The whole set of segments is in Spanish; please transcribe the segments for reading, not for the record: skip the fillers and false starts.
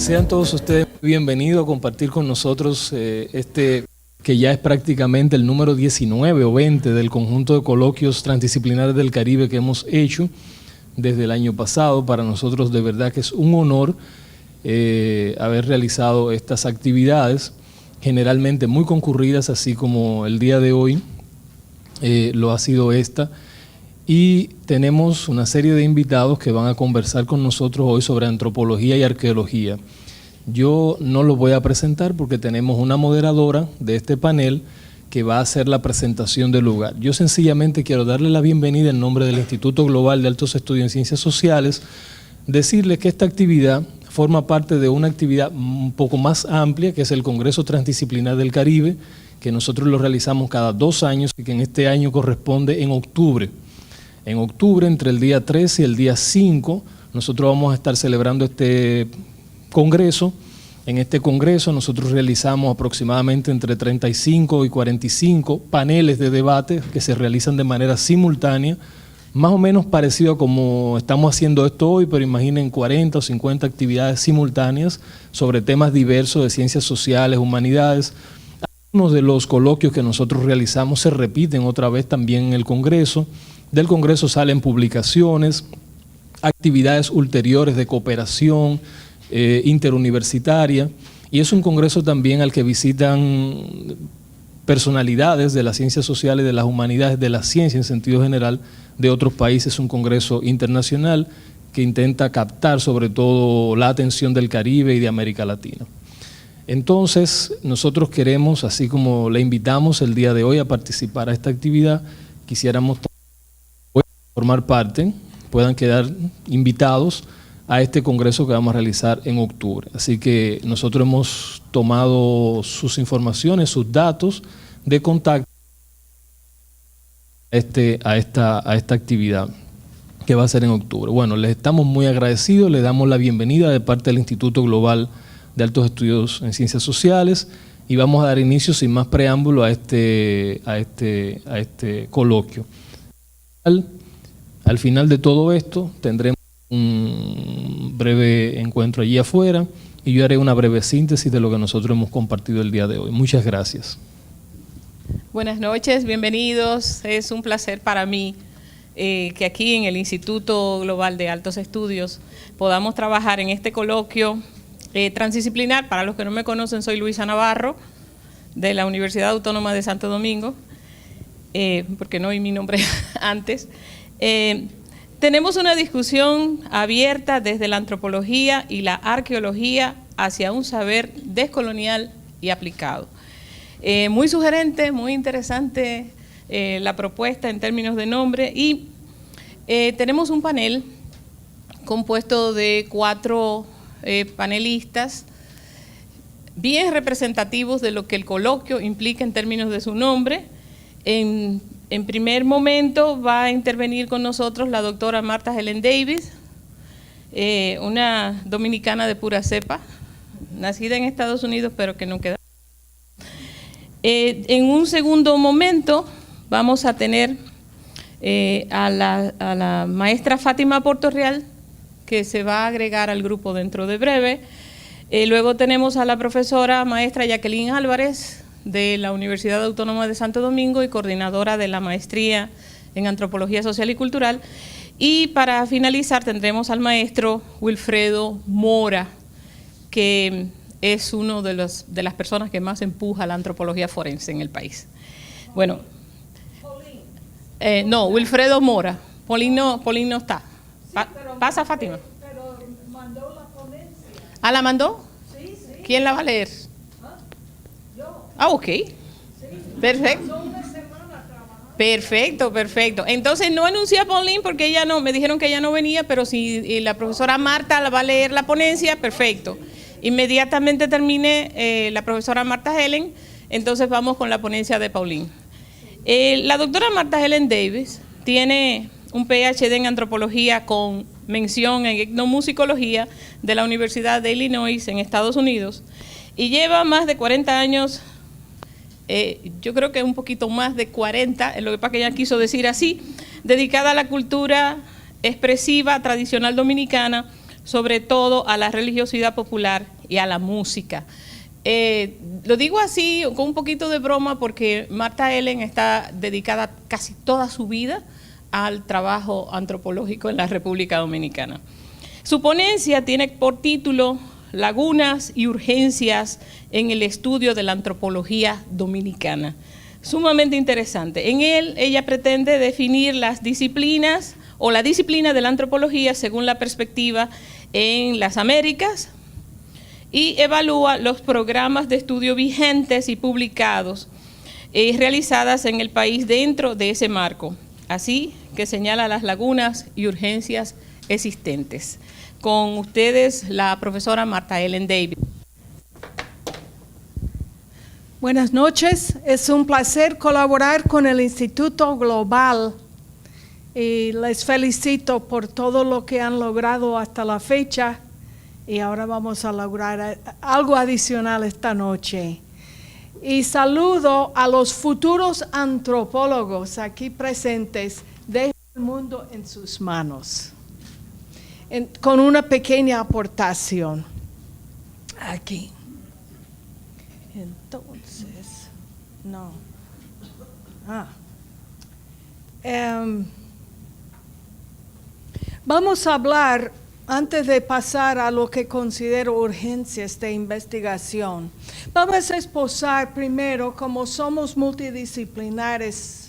Sean todos ustedes bienvenidos a compartir con nosotros que ya es prácticamente el número 19 o 20 del conjunto de coloquios transdisciplinares del Caribe que hemos hecho desde el año pasado. Para nosotros de verdad que es un honor haber realizado estas actividades, generalmente muy concurridas, así como el día de hoy lo ha sido esta. Y tenemos una serie de invitados que van a conversar con nosotros hoy sobre antropología y arqueología. Yo no lo voy a presentar porque tenemos una moderadora de este panel que va a hacer la presentación del lugar. Yo sencillamente quiero darle la bienvenida en nombre del Instituto Global de Altos Estudios en Ciencias Sociales, decirles que esta actividad forma parte de una actividad un poco más amplia, que es el Congreso Transdisciplinar del Caribe, que nosotros lo realizamos cada 2 años y que en este año corresponde en octubre. En octubre, entre el día 3 y el día 5, nosotros vamos a estar celebrando este congreso. En este congreso nosotros realizamos aproximadamente entre 35 y 45 paneles de debate que se realizan de manera simultánea, más o menos parecido a como estamos haciendo esto hoy, pero imaginen 40 o 50 actividades simultáneas sobre temas diversos de ciencias sociales, humanidades. Algunos de los coloquios que nosotros realizamos se repiten otra vez también en el congreso. Del congreso salen publicaciones, actividades ulteriores de cooperación interuniversitaria, y es un congreso también al que visitan personalidades de las ciencias sociales, de las humanidades, de la ciencia en sentido general, de otros países. Es un congreso internacional que intenta captar sobre todo la atención del Caribe y de América Latina. Entonces, nosotros queremos, así como le invitamos el día de hoy a participar a esta actividad, quisiéramos formar parte, puedan quedar invitados a este congreso que vamos a realizar en octubre. Así que nosotros hemos tomado sus informaciones, sus datos de contacto a esta actividad que va a ser en octubre. Bueno, les estamos muy agradecidos, les damos la bienvenida de parte del Instituto Global de Altos Estudios en Ciencias Sociales y vamos a dar inicio sin más preámbulo a este coloquio. Al final de todo esto tendremos un breve encuentro allí afuera y yo haré una breve síntesis de lo que nosotros hemos compartido el día de hoy. Muchas gracias. Buenas noches, bienvenidos. Es un placer para mí que aquí en el Instituto Global de Altos Estudios podamos trabajar en este coloquio transdisciplinar. Para los que no me conocen, soy Luisa Navarro de la Universidad Autónoma de Santo Domingo, porque no oí mi nombre antes. Tenemos una discusión abierta desde la antropología y la arqueología hacia un saber descolonial y aplicado. Muy sugerente, muy interesante la propuesta en términos de nombre, y tenemos un panel compuesto de 4 panelistas bien representativos de lo que el coloquio implica en términos de su nombre. En primer momento va a intervenir con nosotros la doctora Martha Helen Davis, una dominicana de pura cepa, nacida en Estados Unidos pero que no queda. En un segundo momento vamos a tener a la maestra Fátima Portorreal, que se va a agregar al grupo dentro de breve. Luego tenemos a la profesora maestra Jacqueline Álvarez, de la Universidad Autónoma de Santo Domingo y coordinadora de la maestría en Antropología Social y Cultural. Y para finalizar tendremos al maestro Wilfredo Mora, que es uno de las personas que más empuja la antropología forense en el país. Bueno, no, Wilfredo Mora. Paulín no está. Pasa, Fátima. Pero mandó la ponencia. ¿Ah, la mandó? Sí. ¿Quién la va a leer? Ah, ok. Perfecto. Perfecto. Entonces no anuncié a Pauline porque ella no, me dijeron que ella no venía, pero si la profesora Marta la va a leer la ponencia, perfecto. Inmediatamente termine la profesora Martha Helen, entonces vamos con la ponencia de Pauline. La doctora Martha Helen Davis tiene un PhD en antropología con mención en etnomusicología de la Universidad de Illinois en Estados Unidos y lleva más de 40 años. Yo creo que un poquito más de 40, lo que pasa que ella quiso decir así, dedicada a la cultura expresiva tradicional dominicana, sobre todo a la religiosidad popular y a la música. Lo digo así con un poquito de broma porque Marta Ellen está dedicada casi toda su vida al trabajo antropológico en la República Dominicana. Su ponencia tiene por título Lagunas y urgencias en el estudio de la antropología dominicana. Sumamente interesante. En él ella pretende definir las disciplinas o la disciplina de la antropología según la perspectiva en las Américas y evalúa los programas de estudio vigentes y publicados realizadas en el país dentro de ese marco, así que señala las lagunas y urgencias existentes. Con ustedes la profesora Marta Ellen Davis. Buenas noches, es un placer colaborar con el Instituto Global y les felicito por todo lo que han logrado hasta la fecha y ahora vamos a lograr algo adicional esta noche. Y saludo a los futuros antropólogos aquí presentes. Dejo el mundo en sus manos. Con una pequeña aportación. Aquí. Entonces, no. Vamos a hablar, antes de pasar a lo que considero urgencias de investigación, vamos a esbozar primero, como somos multidisciplinarios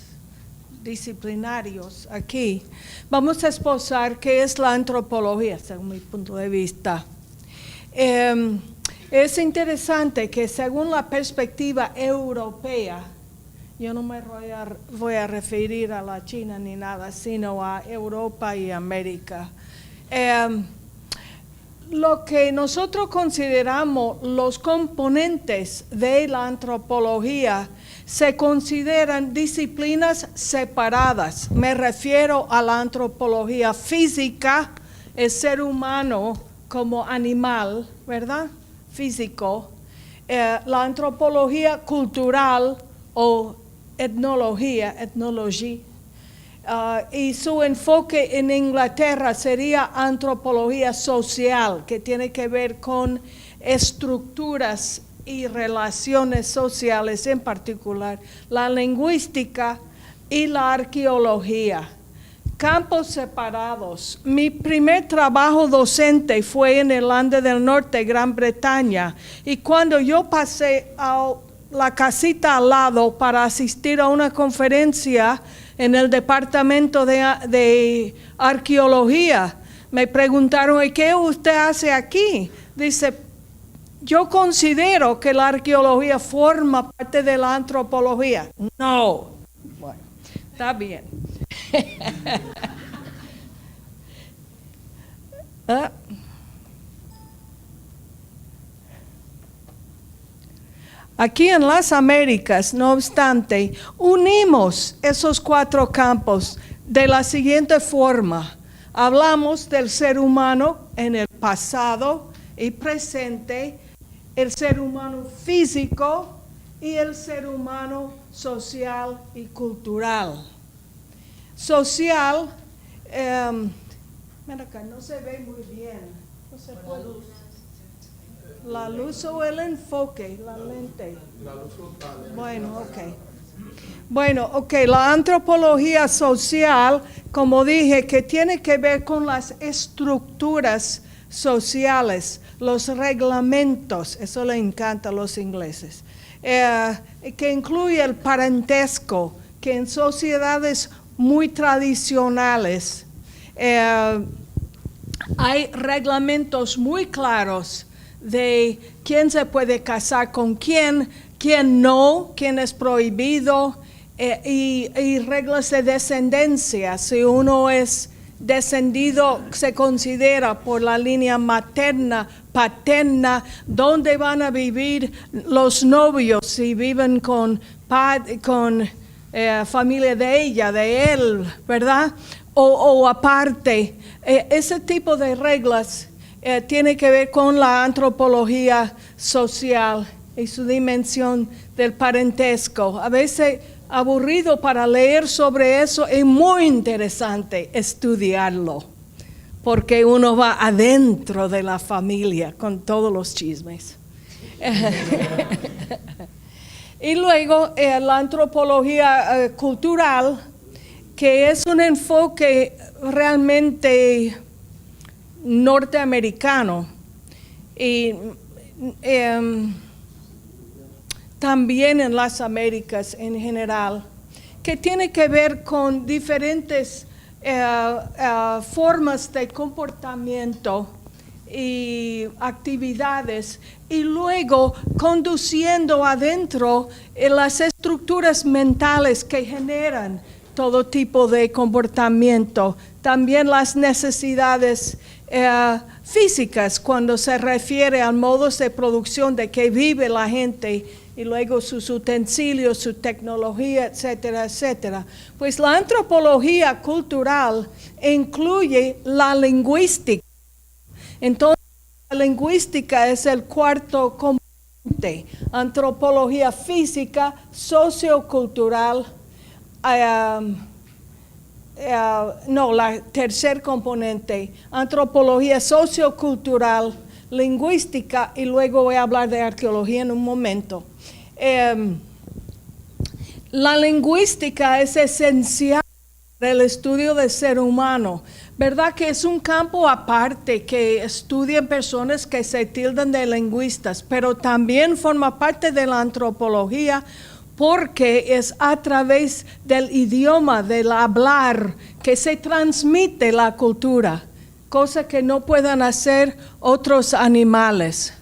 aquí, vamos a esbozar qué es la antropología, según mi punto de vista. Es interesante que según la perspectiva europea, yo no me voy a referir a la China ni nada, sino a Europa y América. Lo que nosotros consideramos los componentes de la antropología se consideran disciplinas separadas. Me refiero a la antropología física, el ser humano como animal, ¿verdad? Físico. La antropología cultural o etnología, y su enfoque en Inglaterra sería antropología social, que tiene que ver con estructuras y relaciones sociales, en particular la lingüística y la arqueología. Campos separados. Mi primer trabajo docente fue en Irlanda del Norte, Gran Bretaña, y cuando yo pasé a la casita al lado para asistir a una conferencia en el departamento de arqueología, me preguntaron, ¿y qué usted hace aquí? Dice, yo considero que la arqueología forma parte de la antropología. No. Bueno, está bien. Aquí en las Américas, no obstante, unimos esos cuatro campos de la siguiente forma. Hablamos del ser humano en el pasado y presente, el ser humano físico y el ser humano social y cultural. Social, mira acá, no se ve muy bien, no se puede. La luz o el enfoque, la lente. La luz frontal. Bueno, ok, la antropología social, como dije, que tiene que ver con las estructuras sociales, los reglamentos, eso le encanta a los ingleses, que incluye el parentesco, que en sociedades muy tradicionales hay reglamentos muy claros de quién se puede casar con quién no, quién es prohibido, y reglas de descendencia. Si uno es descendido, se considera por la línea materna, paterna, dónde van a vivir los novios, si viven con familia de ella, de él, ¿verdad? O aparte, ese tipo de reglas tiene que ver con la antropología social y su dimensión del parentesco. A veces aburrido para leer sobre eso, es muy interesante estudiarlo, porque uno va adentro de la familia con todos los chismes. Y luego la antropología cultural, que es un enfoque realmente norteamericano y también en las Américas en general, que tiene que ver con diferentes formas de comportamiento y actividades, y luego conduciendo adentro las estructuras mentales que generan todo tipo de comportamiento, también las necesidades físicas cuando se refiere al modos de producción de que vive la gente, y luego sus utensilios, su tecnología, etcétera, etcétera. Pues la antropología cultural incluye la lingüística. Entonces, la lingüística es el cuarto componente. Antropología física, sociocultural, la tercer componente. Antropología sociocultural, lingüística, y luego voy a hablar de arqueología en un momento. La lingüística es esencial para el estudio del ser humano, ¿verdad? Que es un campo aparte que estudian personas que se tildan de lingüistas, pero también forma parte de la antropología porque es a través del idioma, del hablar, que se transmite la cultura, cosa que no puedan hacer otros animales.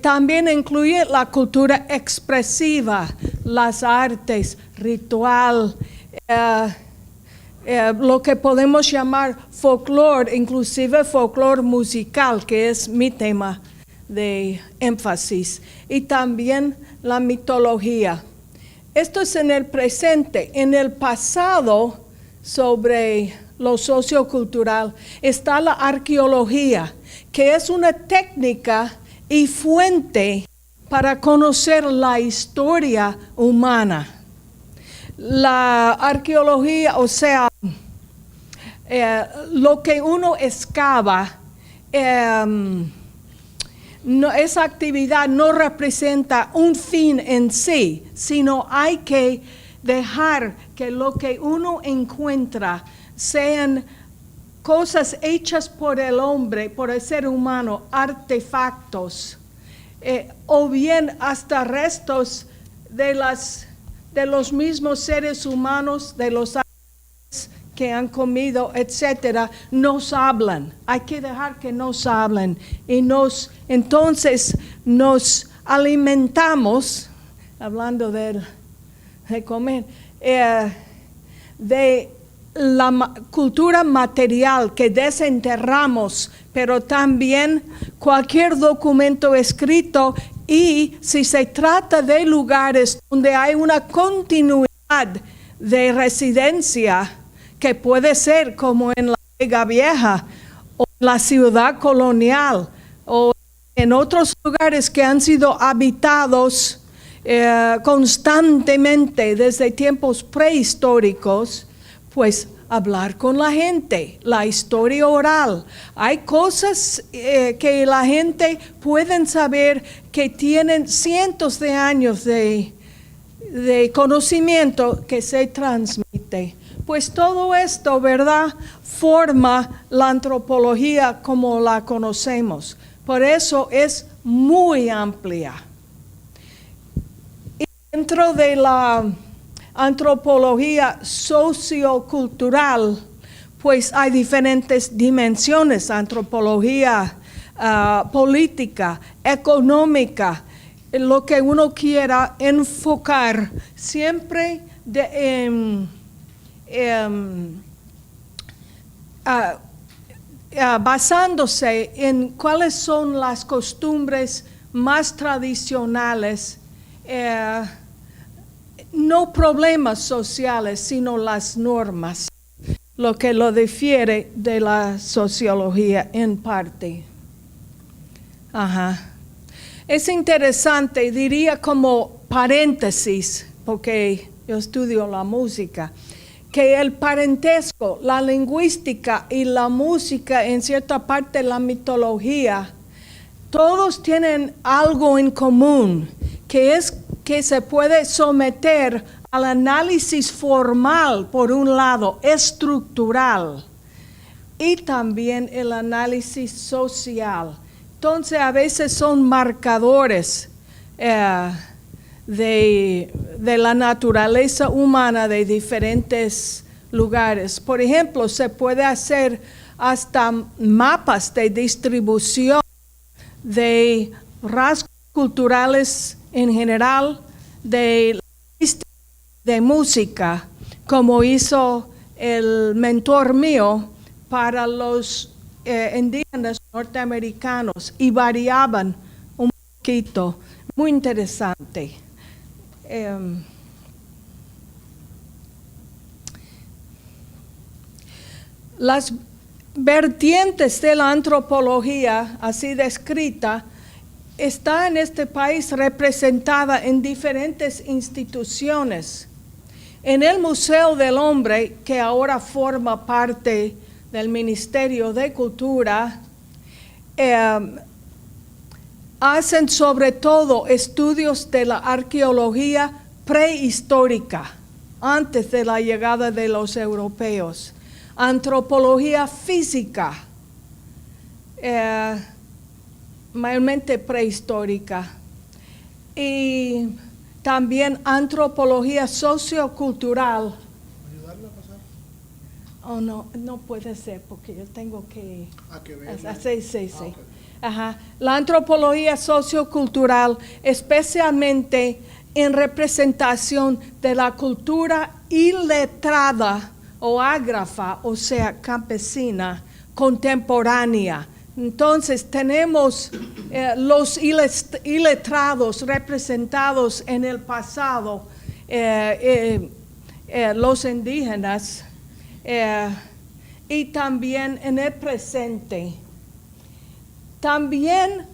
También incluye la cultura expresiva, las artes, ritual, lo que podemos llamar folclore, inclusive folclore musical, que es mi tema de énfasis, y también la mitología. Esto es en el presente. En el pasado, sobre lo sociocultural, está la arqueología, que es una técnica y fuente para conocer la historia humana. La arqueología, o sea, lo que uno excava, esa actividad no representa un fin en sí, sino hay que dejar que lo que uno encuentra sean cosas hechas por el hombre, por el ser humano, artefactos, o bien hasta restos de los mismos seres humanos, de los animales que han comido, etcétera, nos hablan. Hay que dejar que nos hablen y entonces nos alimentamos, hablando de comer, de la cultura material que desenterramos, pero también cualquier documento escrito, y si se trata de lugares donde hay una continuidad de residencia, que puede ser como en la Vega Vieja o en la ciudad colonial o en otros lugares que han sido habitados constantemente desde tiempos prehistóricos, pues hablar con la gente, la historia oral. Hay cosas que la gente puede saber que tienen cientos de años de conocimiento que se transmite. Pues todo esto, ¿verdad?, forma la antropología como la conocemos. Por eso es muy amplia. Y dentro de la antropología sociocultural, pues hay diferentes dimensiones: antropología política, económica, lo que uno quiera enfocar, siempre basándose en cuáles son las costumbres más tradicionales, no problemas sociales, sino las normas, lo que lo difiere de la sociología en parte. Es interesante, diría como paréntesis, porque yo estudio la música, que el parentesco, la lingüística y la música, en cierta parte la mitología, todos tienen algo en común, que es que se puede someter al análisis formal, por un lado, estructural, y también el análisis social. Entonces, a veces son marcadores de la naturaleza humana de diferentes lugares. Por ejemplo, se puede hacer hasta mapas de distribución de rasgos culturales en general, de música, como hizo el mentor mío para los indígenas norteamericanos, y variaban un poquito. Muy interesante. Las vertientes de la antropología, así descrita, está en este país representada en diferentes instituciones. En el Museo del Hombre, que ahora forma parte del Ministerio de Cultura, hacen sobre todo estudios de la arqueología prehistórica, antes de la llegada de los europeos, antropología física, mayormente prehistórica, y también antropología sociocultural. ¿Ayudarle a pasar? Oh, no puede ser porque yo tengo que... ver. Sí. Okay. Ajá. La antropología sociocultural, especialmente en representación de la cultura iletrada o ágrafa, o sea, campesina, contemporánea. Entonces tenemos los iletrados representados en el pasado, los indígenas, y también en el presente. También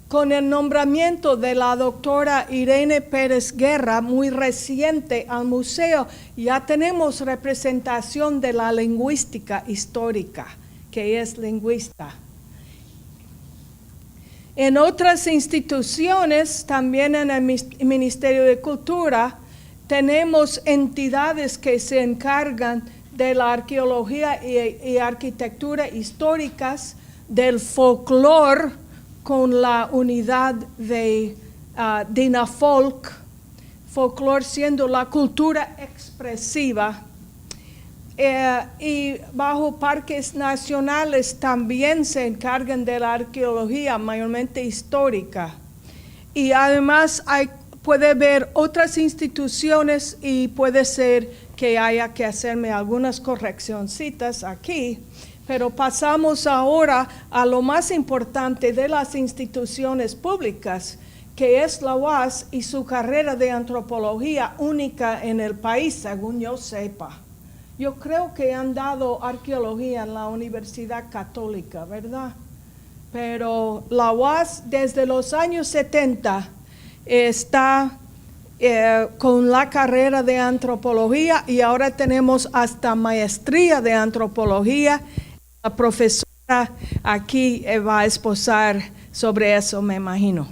con el nombramiento de la doctora Irene Pérez Guerra, muy reciente al museo, ya tenemos representación de la lingüística histórica, que es lingüista. En otras instituciones, también en el Ministerio de Cultura, tenemos entidades que se encargan de la arqueología y arquitectura históricas, del folclore con la unidad de DINAFOLC, folclore siendo la cultura expresiva, y bajo parques nacionales también se encargan de la arqueología mayormente histórica. Y además puede haber otras instituciones, y puede ser que haya que hacerme algunas correccioncitas aquí, pero pasamos ahora a lo más importante de las instituciones públicas, que es la UAS y su carrera de antropología única en el país, según yo sepa. Yo creo que han dado arqueología en la Universidad Católica, ¿verdad? Pero la UAS desde los años 70 está con la carrera de antropología, y ahora tenemos hasta maestría de antropología. La profesora aquí va a exposar sobre eso, me imagino.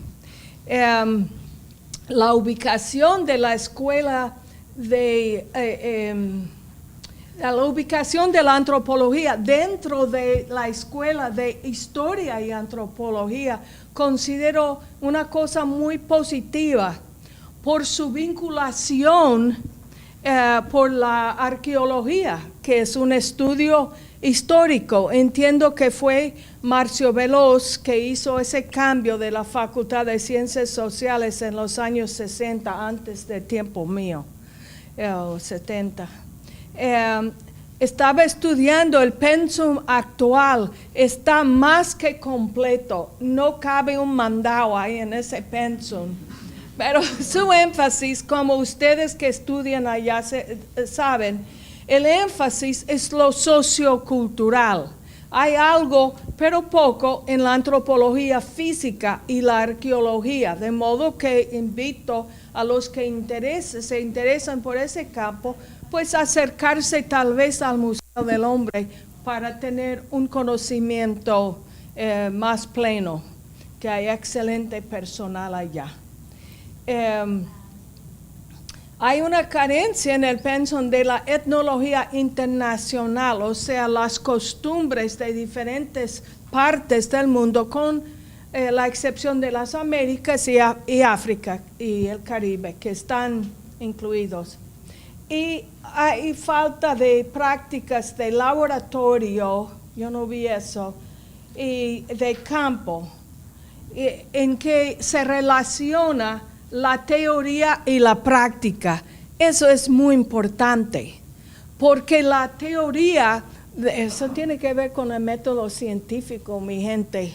La ubicación de la escuela la ubicación de la antropología dentro de la escuela de historia y antropología considero una cosa muy positiva por su vinculación por la arqueología, que es un estudio histórico. Entiendo que fue Marcio Veloz que hizo ese cambio de la Facultad de Ciencias Sociales en los años 60, antes del tiempo mío, 70. Estaba estudiando el pensum actual, está más que completo, no cabe un mandado ahí en ese pensum. Pero su énfasis, como ustedes que estudian allá saben, el énfasis es lo sociocultural. Hay algo, pero poco, en la antropología física y la arqueología, de modo que invito a los que se interesan por ese campo pues acercarse tal vez al Museo del Hombre para tener un conocimiento más pleno, que hay excelente personal allá. Hay una carencia en el pensum de la etnología internacional, o sea, las costumbres de diferentes partes del mundo, con la excepción de las Américas y África y el Caribe, que están incluidos. Y hay falta de prácticas de laboratorio, yo no vi eso, y de campo, en que se relaciona la teoría y la práctica. Eso es muy importante, porque la teoría, eso tiene que ver con el método científico, mi gente.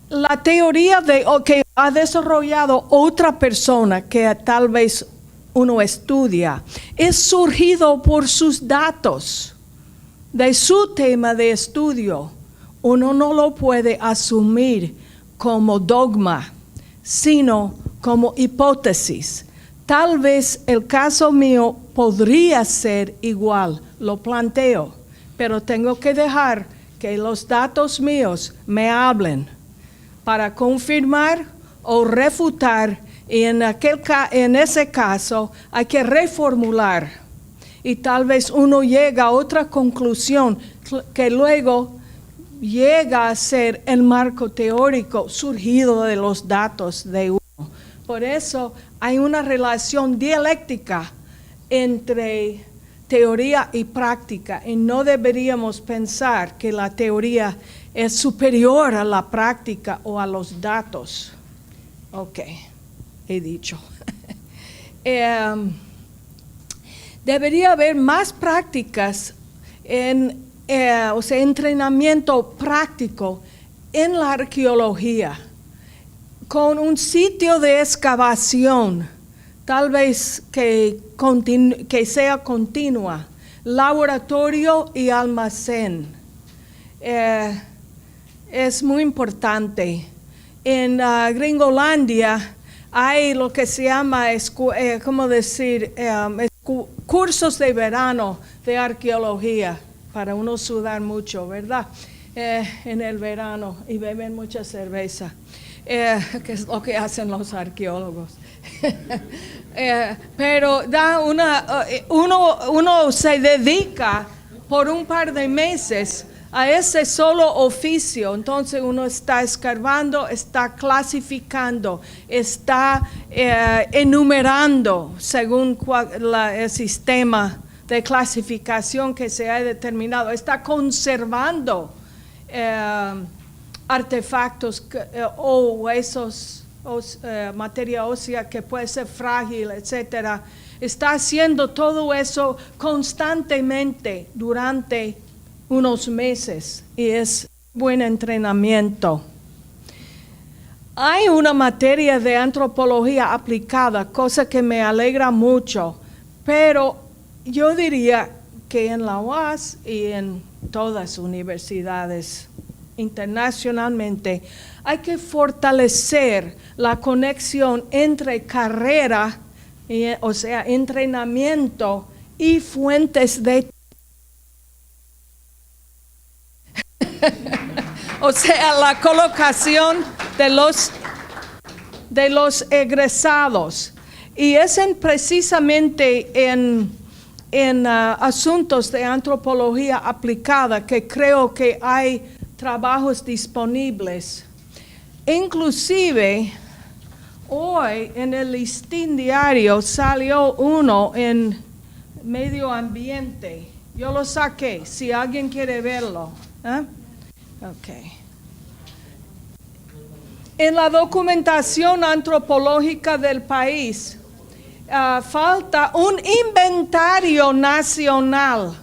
La teoría que ha desarrollado otra persona que tal vez uno estudia, es surgido por sus datos, de su tema de estudio. Uno no lo puede asumir como dogma, sino como hipótesis. Tal vez el caso mío podría ser igual, lo planteo, pero tengo que dejar que los datos míos me hablen para confirmar o refutar, y en ese caso hay que reformular, y tal vez uno llega a otra conclusión que luego llega a ser el marco teórico surgido de los datos de uno. Por eso hay una relación dialéctica entre teoría y práctica, y no deberíamos pensar que la teoría es superior a la práctica o a los datos. Ok, he dicho. Debería haber más prácticas o sea, entrenamiento práctico en la arqueología, con un sitio de excavación, tal vez que sea continua, laboratorio y almacén. Es muy importante. En Gringolandia hay lo que se llama, cursos de verano de arqueología, para uno sudar mucho, ¿verdad? En el verano, y beben mucha cerveza, que es lo que hacen los arqueólogos. Pero uno se dedica por un par de meses a ese solo oficio. Entonces uno está escarbando, está clasificando, está enumerando según el sistema de clasificación que se ha determinado, está conservando artefactos o huesos, materia ósea que puede ser frágil, etcétera. Está haciendo todo eso constantemente durante unos meses, y es buen entrenamiento. Hay una materia de antropología aplicada, cosa que me alegra mucho, pero yo diría que en la UAS y en todas las universidades internacionalmente hay que fortalecer la conexión entre carrera, o sea, entrenamiento, y fuentes de o sea, la colocación de los egresados. Y es precisamente en asuntos de antropología aplicada que creo que hay trabajos disponibles. Inclusive, hoy en el Listín Diario salió uno en medio ambiente. Yo lo saqué, si alguien quiere verlo. Okay. En la documentación antropológica del país, falta un inventario nacional,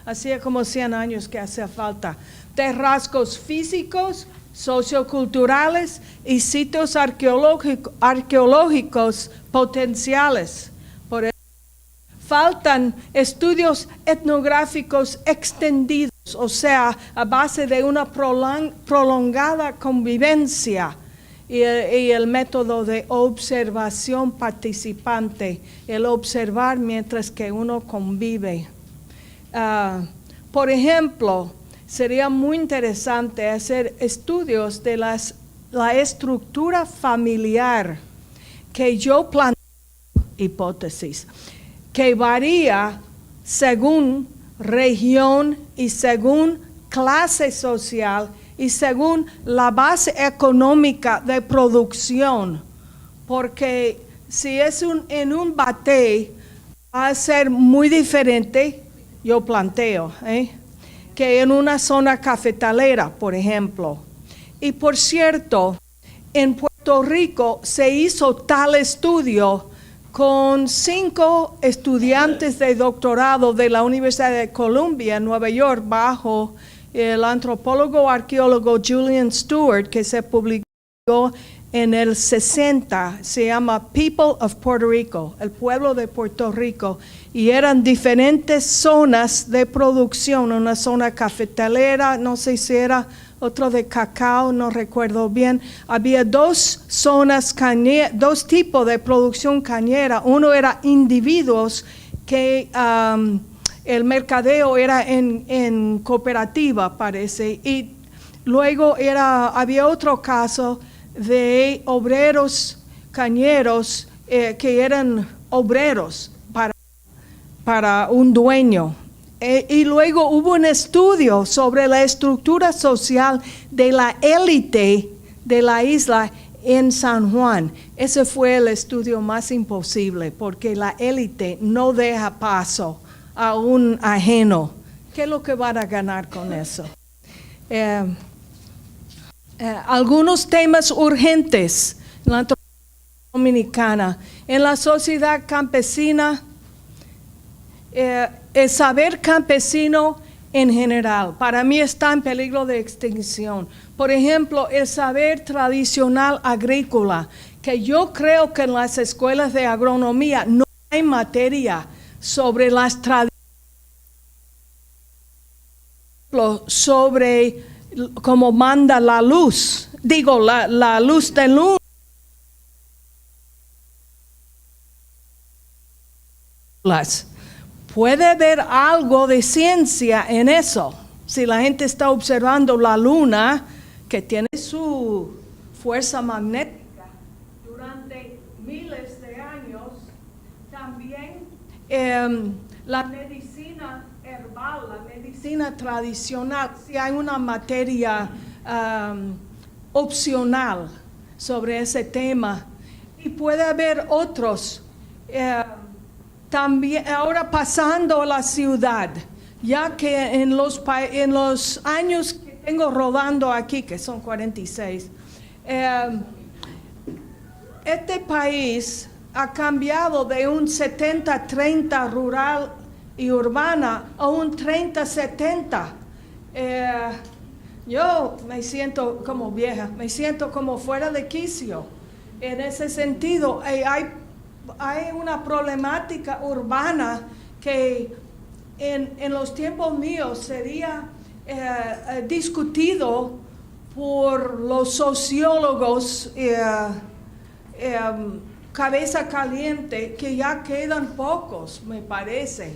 así como 100 años que hace falta, de rasgos físicos, socioculturales y sitios arqueológicos potenciales. Por eso, faltan estudios etnográficos extendidos, o sea, a base de una prolongada convivencia y el método de observación participante, el observar mientras que uno convive. Por ejemplo, sería muy interesante hacer estudios de la estructura familiar que yo planteo, hipótesis, que varía según región y según clase social y según la base económica de producción, porque si es en un batey va a ser muy diferente, yo planteo, que en una zona cafetalera, por ejemplo. Y por cierto, en Puerto Rico se hizo tal estudio con 5 estudiantes de doctorado de la Universidad de Columbia en Nueva York bajo el antropólogo arqueólogo Julian Stewart, que se publicó en el 60, se llama People of Puerto Rico, el pueblo de Puerto Rico, y eran diferentes zonas de producción, una zona cafetalera, no sé si era otro de cacao, no recuerdo bien. Había 2 zonas cañeras, 2 tipos de producción cañera. Uno era individuos que el mercadeo era en cooperativa, parece, y luego había otro caso de obreros cañeros que eran obreros para un dueño. Y luego hubo un estudio sobre la estructura social de la élite de la isla en San Juan. Ese fue el estudio más imposible porque la élite no deja paso a un ajeno. ¿Qué es lo que van a ganar con eso? Algunos temas urgentes en la antropología dominicana. En la sociedad campesina, el saber campesino en general, para mí está en peligro de extinción. Por ejemplo, el saber tradicional agrícola, que yo creo que en las escuelas de agronomía no hay materia sobre las tradiciones, sobre cómo manda la luz, la luz del luna. Puede haber algo de ciencia en eso. Si la gente está observando la luna, que tiene su fuerza magnética durante miles de años, también la medicina herbal, la medicina tradicional, si hay una materia opcional sobre ese tema. Y puede haber otros. También, ahora pasando a la ciudad, ya que en los años que tengo rodando aquí, que son 46, este país ha cambiado de un 70-30 rural y urbana a un 30-70. Yo me siento como vieja, me siento como fuera de quicio. En ese sentido, hay una problemática urbana que en los tiempos míos sería discutido por los sociólogos cabeza caliente, que ya quedan pocos, me parece.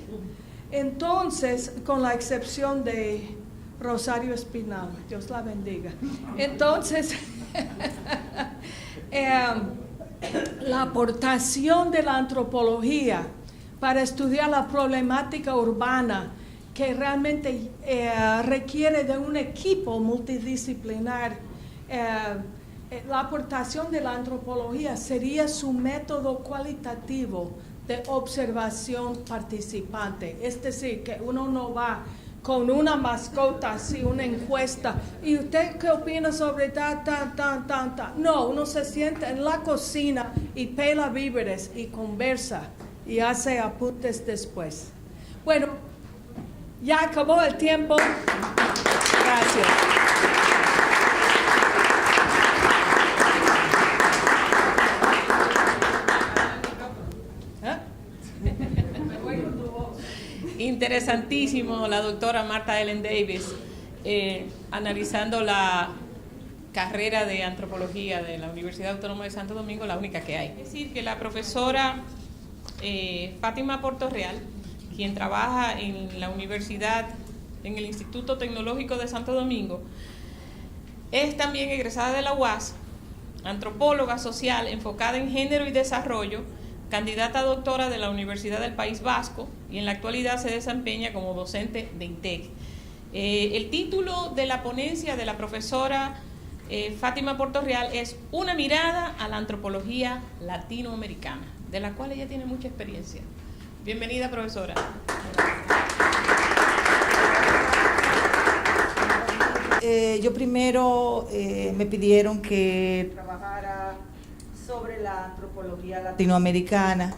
Entonces, con la excepción de Rosario Espinal, Dios la bendiga. Entonces, la aportación de la antropología para estudiar la problemática urbana, que realmente requiere de un equipo multidisciplinar, la aportación de la antropología sería su método cualitativo de observación participante. Es decir, que uno no va con una mascota, así una encuesta, ¿y usted qué opina sobre ta? No, uno se sienta en la cocina y pela víveres y conversa y hace apuntes después. Bueno, ya acabó el tiempo. Gracias. Interesantísimo la doctora Martha Ellen Davis, analizando la carrera de antropología de la Universidad Autónoma de Santo Domingo, la única que hay. Es decir, que la profesora Fátima Portorreal, quien trabaja en la universidad, en el Instituto Tecnológico de Santo Domingo, es también egresada de la UAS, antropóloga social enfocada en género y desarrollo, candidata a doctora de la Universidad del País Vasco y en la actualidad se desempeña como docente de INTEC. El título de la ponencia de la profesora Fátima Portorreal es Una mirada a la antropología latinoamericana, de la cual ella tiene mucha experiencia. Bienvenida, profesora. Yo primero me pidieron que trabajara sobre la antropología latinoamericana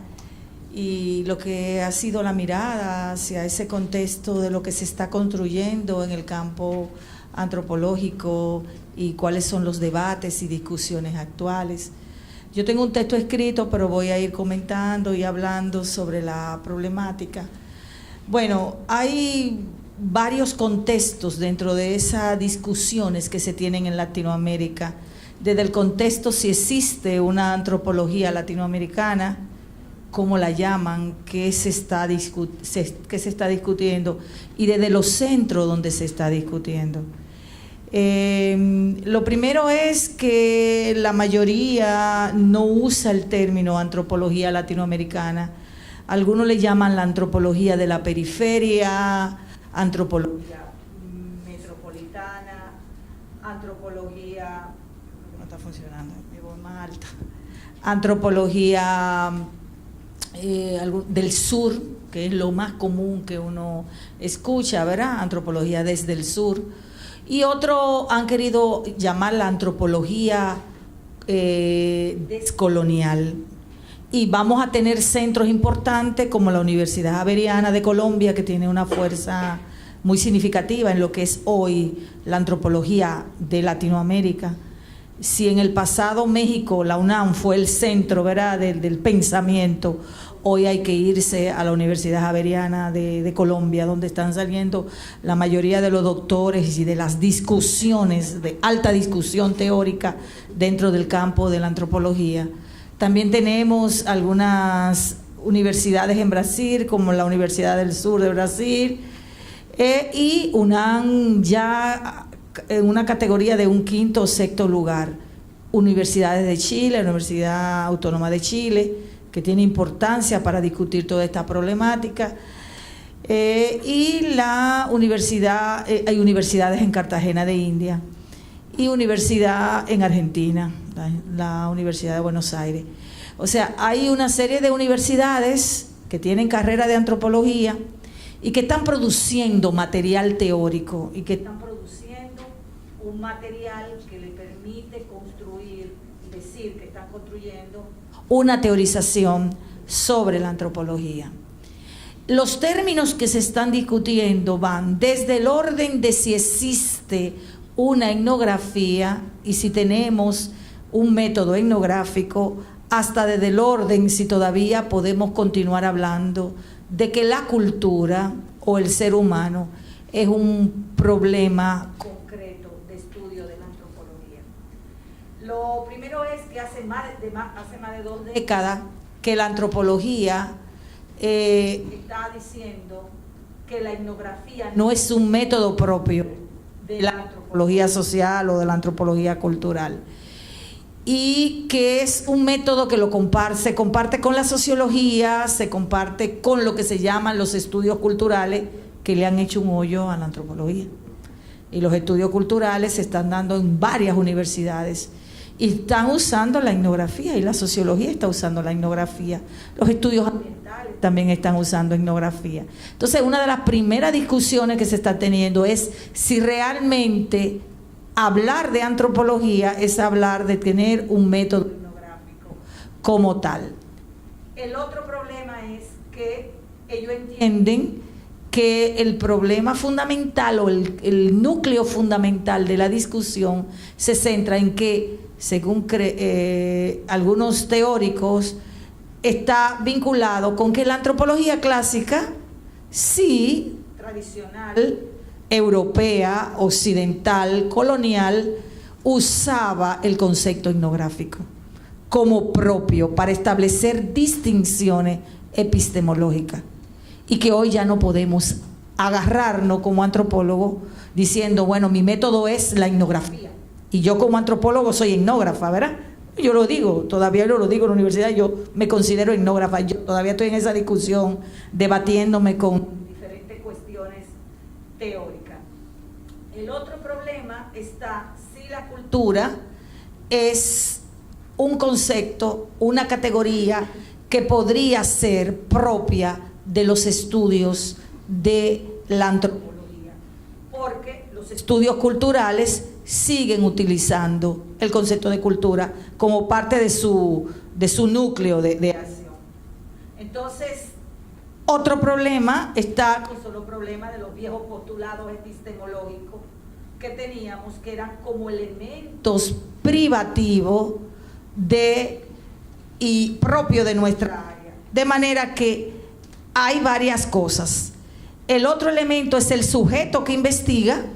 y lo que ha sido la mirada hacia ese contexto de lo que se está construyendo en el campo antropológico y cuáles son los debates y discusiones actuales. Yo tengo un texto escrito, pero voy a ir comentando y hablando sobre la problemática. Bueno, hay varios contextos dentro de esas discusiones que se tienen en Latinoamérica, desde el contexto si existe una antropología latinoamericana, cómo la llaman, qué se está discutiendo, y desde los centros donde se está discutiendo. Lo primero es que la mayoría no usa el término antropología latinoamericana. Algunos le llaman la antropología de la periferia, antropología metropolitana, antropología, no está funcionando, me voy más alta, antropología del sur, que es lo más común que uno escucha, ¿verdad? Antropología desde el sur. Y otros han querido llamar la antropología descolonial. Y vamos a tener centros importantes como la Universidad Javeriana de Colombia, que tiene una fuerza muy significativa en lo que es hoy la antropología de Latinoamérica. Si en el pasado México, la UNAM, fue el centro, ¿verdad?, del pensamiento, hoy hay que irse a la Universidad Javeriana de Colombia, donde están saliendo la mayoría de los doctores y de las discusiones, de alta discusión teórica dentro del campo de la antropología. También tenemos algunas universidades en Brasil, como la Universidad del Sur de Brasil, y UNAM ya en una categoría de un quinto o sexto lugar. Universidades de Chile, la Universidad Autónoma de Chile, que tiene importancia para discutir toda esta problemática, y la universidad, hay universidades en Cartagena de India y universidad en Argentina, la Universidad de Buenos Aires. O sea, hay una serie de universidades que tienen carrera de antropología y que están produciendo material teórico y que están produciendo un material que le permite construir, decir que están construyendo una teorización sobre la antropología. Los términos que se están discutiendo van desde el orden de si existe una etnografía y si tenemos un método etnográfico, hasta desde el orden si todavía podemos continuar hablando de que la cultura o el ser humano es un problema concreto de estudio de la antropología. Lo primero es que hace más de 2 décadas que la antropología está diciendo que la etnografía no es un método propio de la antropología social o de la antropología cultural, y que es un método que se comparte con la sociología, se comparte con lo que se llaman los estudios culturales, que le han hecho un hoyo a la antropología. Y los estudios culturales se están dando en varias universidades y están usando la etnografía, y la sociología está usando la etnografía. Los estudios ambientales también están usando etnografía. Entonces, una de las primeras discusiones que se está teniendo es si realmente hablar de antropología es hablar de tener un método etnográfico como tal. El otro problema es que ellos entienden que el problema fundamental o el núcleo fundamental de la discusión se centra en que, según algunos teóricos, está vinculado con que la antropología clásica, sí, tradicional, europea, occidental, colonial, usaba el concepto etnográfico como propio para establecer distinciones epistemológicas, y que hoy ya no podemos agarrarnos como antropólogos diciendo, bueno, mi método es la etnografía y yo como antropólogo soy etnógrafa, ¿verdad? Yo lo digo, todavía lo digo en la universidad, yo me considero etnógrafa, yo todavía estoy en esa discusión debatiéndome con diferentes cuestiones teóricas. El otro problema está si la cultura es un concepto, una categoría que podría ser propia de los estudios de la antropología, porque los estudios culturales siguen utilizando el concepto de cultura como parte de su núcleo de acción. Entonces, otro problema está con solo problema de los viejos postulados epistemológicos que teníamos, que eran como elementos privativos y propio de nuestra área. De manera que hay varias cosas. El otro elemento es el sujeto que investiga,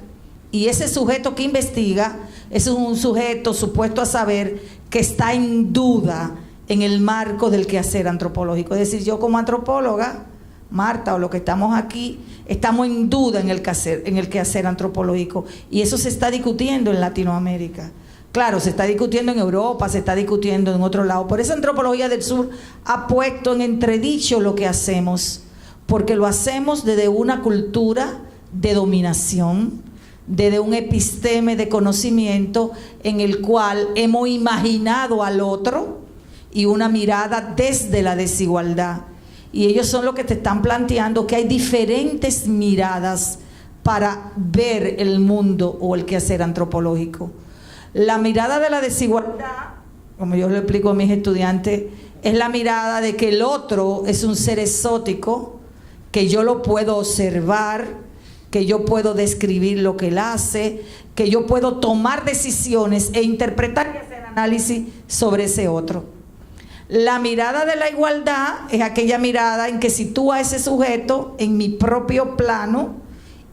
y ese sujeto que investiga es un sujeto supuesto a saber que está en duda en el marco del quehacer antropológico. Es decir, yo como antropóloga, Marta o los que estamos aquí, estamos en duda en el quehacer antropológico, y eso se está discutiendo en Latinoamérica. Claro, se está discutiendo en Europa, se está discutiendo en otro lado. Por eso Antropología del Sur ha puesto en entredicho lo que hacemos, porque lo hacemos desde una cultura de dominación, desde un episteme de conocimiento en el cual hemos imaginado al otro y una mirada desde la desigualdad. Y ellos son los que te están planteando que hay diferentes miradas para ver el mundo o el quehacer antropológico. La mirada de la desigualdad, como yo lo explico a mis estudiantes, es la mirada de que el otro es un ser exótico, que yo lo puedo observar, que yo puedo describir lo que él hace, que yo puedo tomar decisiones e interpretar y hacer análisis sobre ese otro. La mirada de la igualdad es aquella mirada en que sitúa a ese sujeto en mi propio plano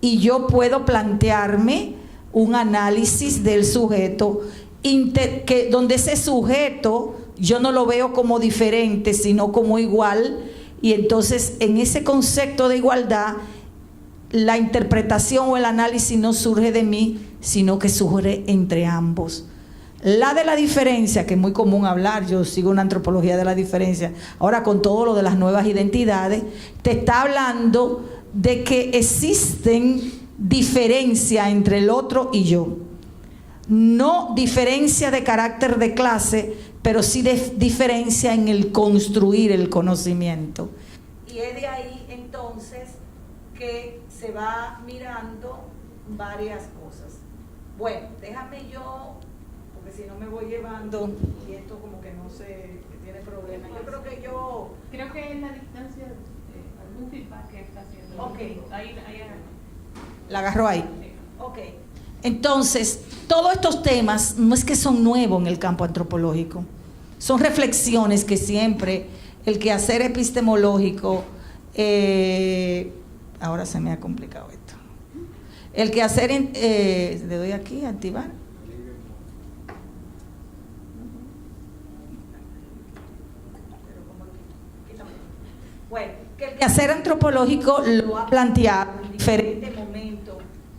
y yo puedo plantearme un análisis del sujeto donde ese sujeto yo no lo veo como diferente, sino como igual, y entonces en ese concepto de igualdad la interpretación o el análisis no surge de mí, sino que surge entre ambos. La de la diferencia, que es muy común hablar, yo sigo una antropología de la diferencia, ahora con todo lo de las nuevas identidades, te está hablando de que existen diferencia entre el otro y yo. No diferencia de carácter de clase, pero sí de diferencia en el construir el conocimiento. Y es de ahí entonces que se va mirando varias cosas. Bueno, déjame yo, porque si no me voy llevando, y esto como que no sé, que tiene problemas. Yo creo que Creo que es la distancia, algún feedback que está haciendo. Ok. Ahí. la agarró ahí. Sí. Ok. Entonces, todos estos temas no es que son nuevos en el campo antropológico, son reflexiones que siempre el quehacer epistemológico, ahora se me ha complicado esto, el quehacer, le doy aquí a activar. Bueno, que el quehacer antropológico lo ha planteado en diferentes momentos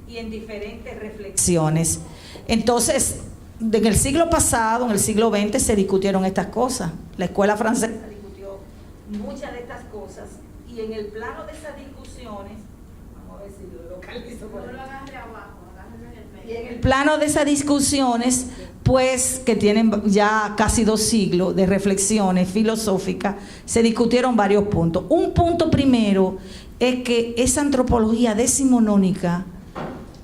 y en diferentes reflexiones. Entonces, en el siglo pasado, en el siglo XX, se discutieron estas cosas. La escuela francesa discutió muchas de estas cosas, y en el plano de esas discusiones, vamos a ver si lo localizo por ahí. Y en el plano de esas discusiones, pues, que tienen ya casi 2 siglos de reflexiones filosóficas, se discutieron varios puntos. Un punto primero es que esa antropología decimonónica,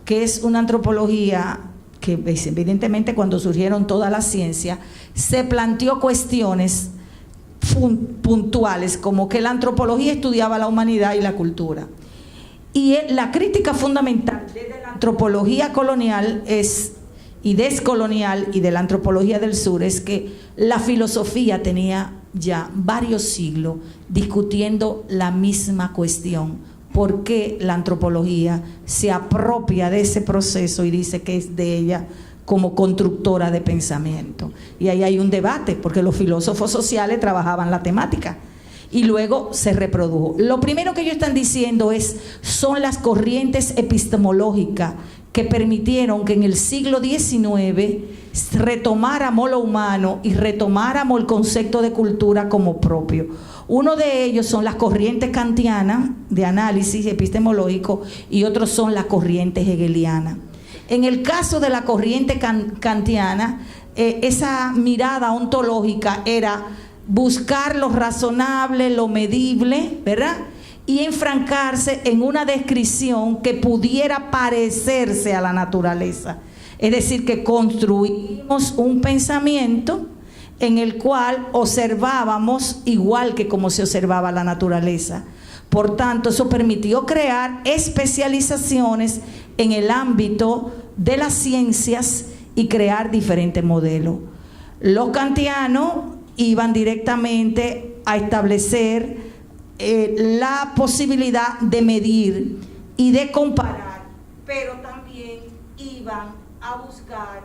que es una antropología que evidentemente cuando surgieron todas las ciencias, se planteó cuestiones puntuales, como que la antropología estudiaba la humanidad y la cultura. Y la crítica fundamental de la antropología colonial y descolonial y de la antropología del sur es que la filosofía tenía ya varios siglos discutiendo la misma cuestión. ¿Por qué la antropología se apropia de ese proceso y dice que es de ella como constructora de pensamiento. Y ahí hay un debate, porque los filósofos sociales trabajaban la temática y luego se reprodujo. Lo primero que ellos están diciendo son las corrientes epistemológicas que permitieron que en el siglo XIX retomáramos lo humano y retomáramos el concepto de cultura como propio. Uno de ellos son las corrientes kantianas de análisis epistemológico y otros son las corrientes hegelianas. En el caso de la corriente kantiana, esa mirada ontológica era buscar lo razonable, lo medible, ¿verdad? Y enfrancarse en una descripción que pudiera parecerse a la naturaleza. Es decir, que construimos un pensamiento en el cual observábamos igual que como se observaba la naturaleza. Por tanto, eso permitió crear especializaciones en el ámbito de las ciencias y crear diferentes modelos. Los kantianos iban directamente a establecer la posibilidad de medir y de comparar, pero también iban a buscar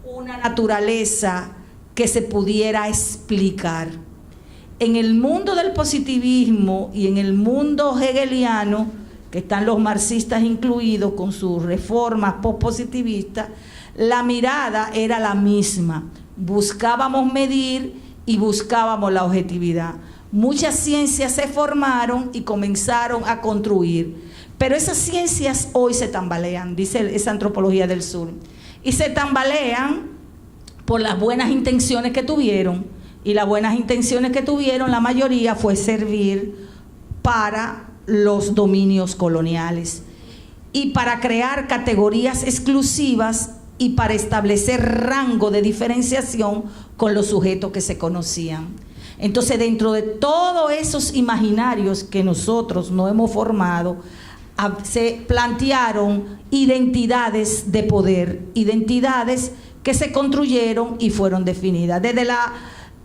una naturaleza que se pudiera explicar. En el mundo del positivismo y en el mundo hegeliano, que están los marxistas incluidos con sus reformas pospositivistas, la mirada era la misma. Buscábamos medir y buscábamos la objetividad. Muchas ciencias se formaron y comenzaron a construir, pero esas ciencias hoy se tambalean, dice esa antropología del sur, y se tambalean por las buenas intenciones que tuvieron, y las buenas intenciones que tuvieron, la mayoría fue servir para los dominios coloniales y para crear categorías exclusivas y para establecer rango de diferenciación con los sujetos que se conocían. Entonces, dentro de todos esos imaginarios que nosotros no hemos formado, se plantearon identidades de poder, identidades que se construyeron y fueron definidas. Desde la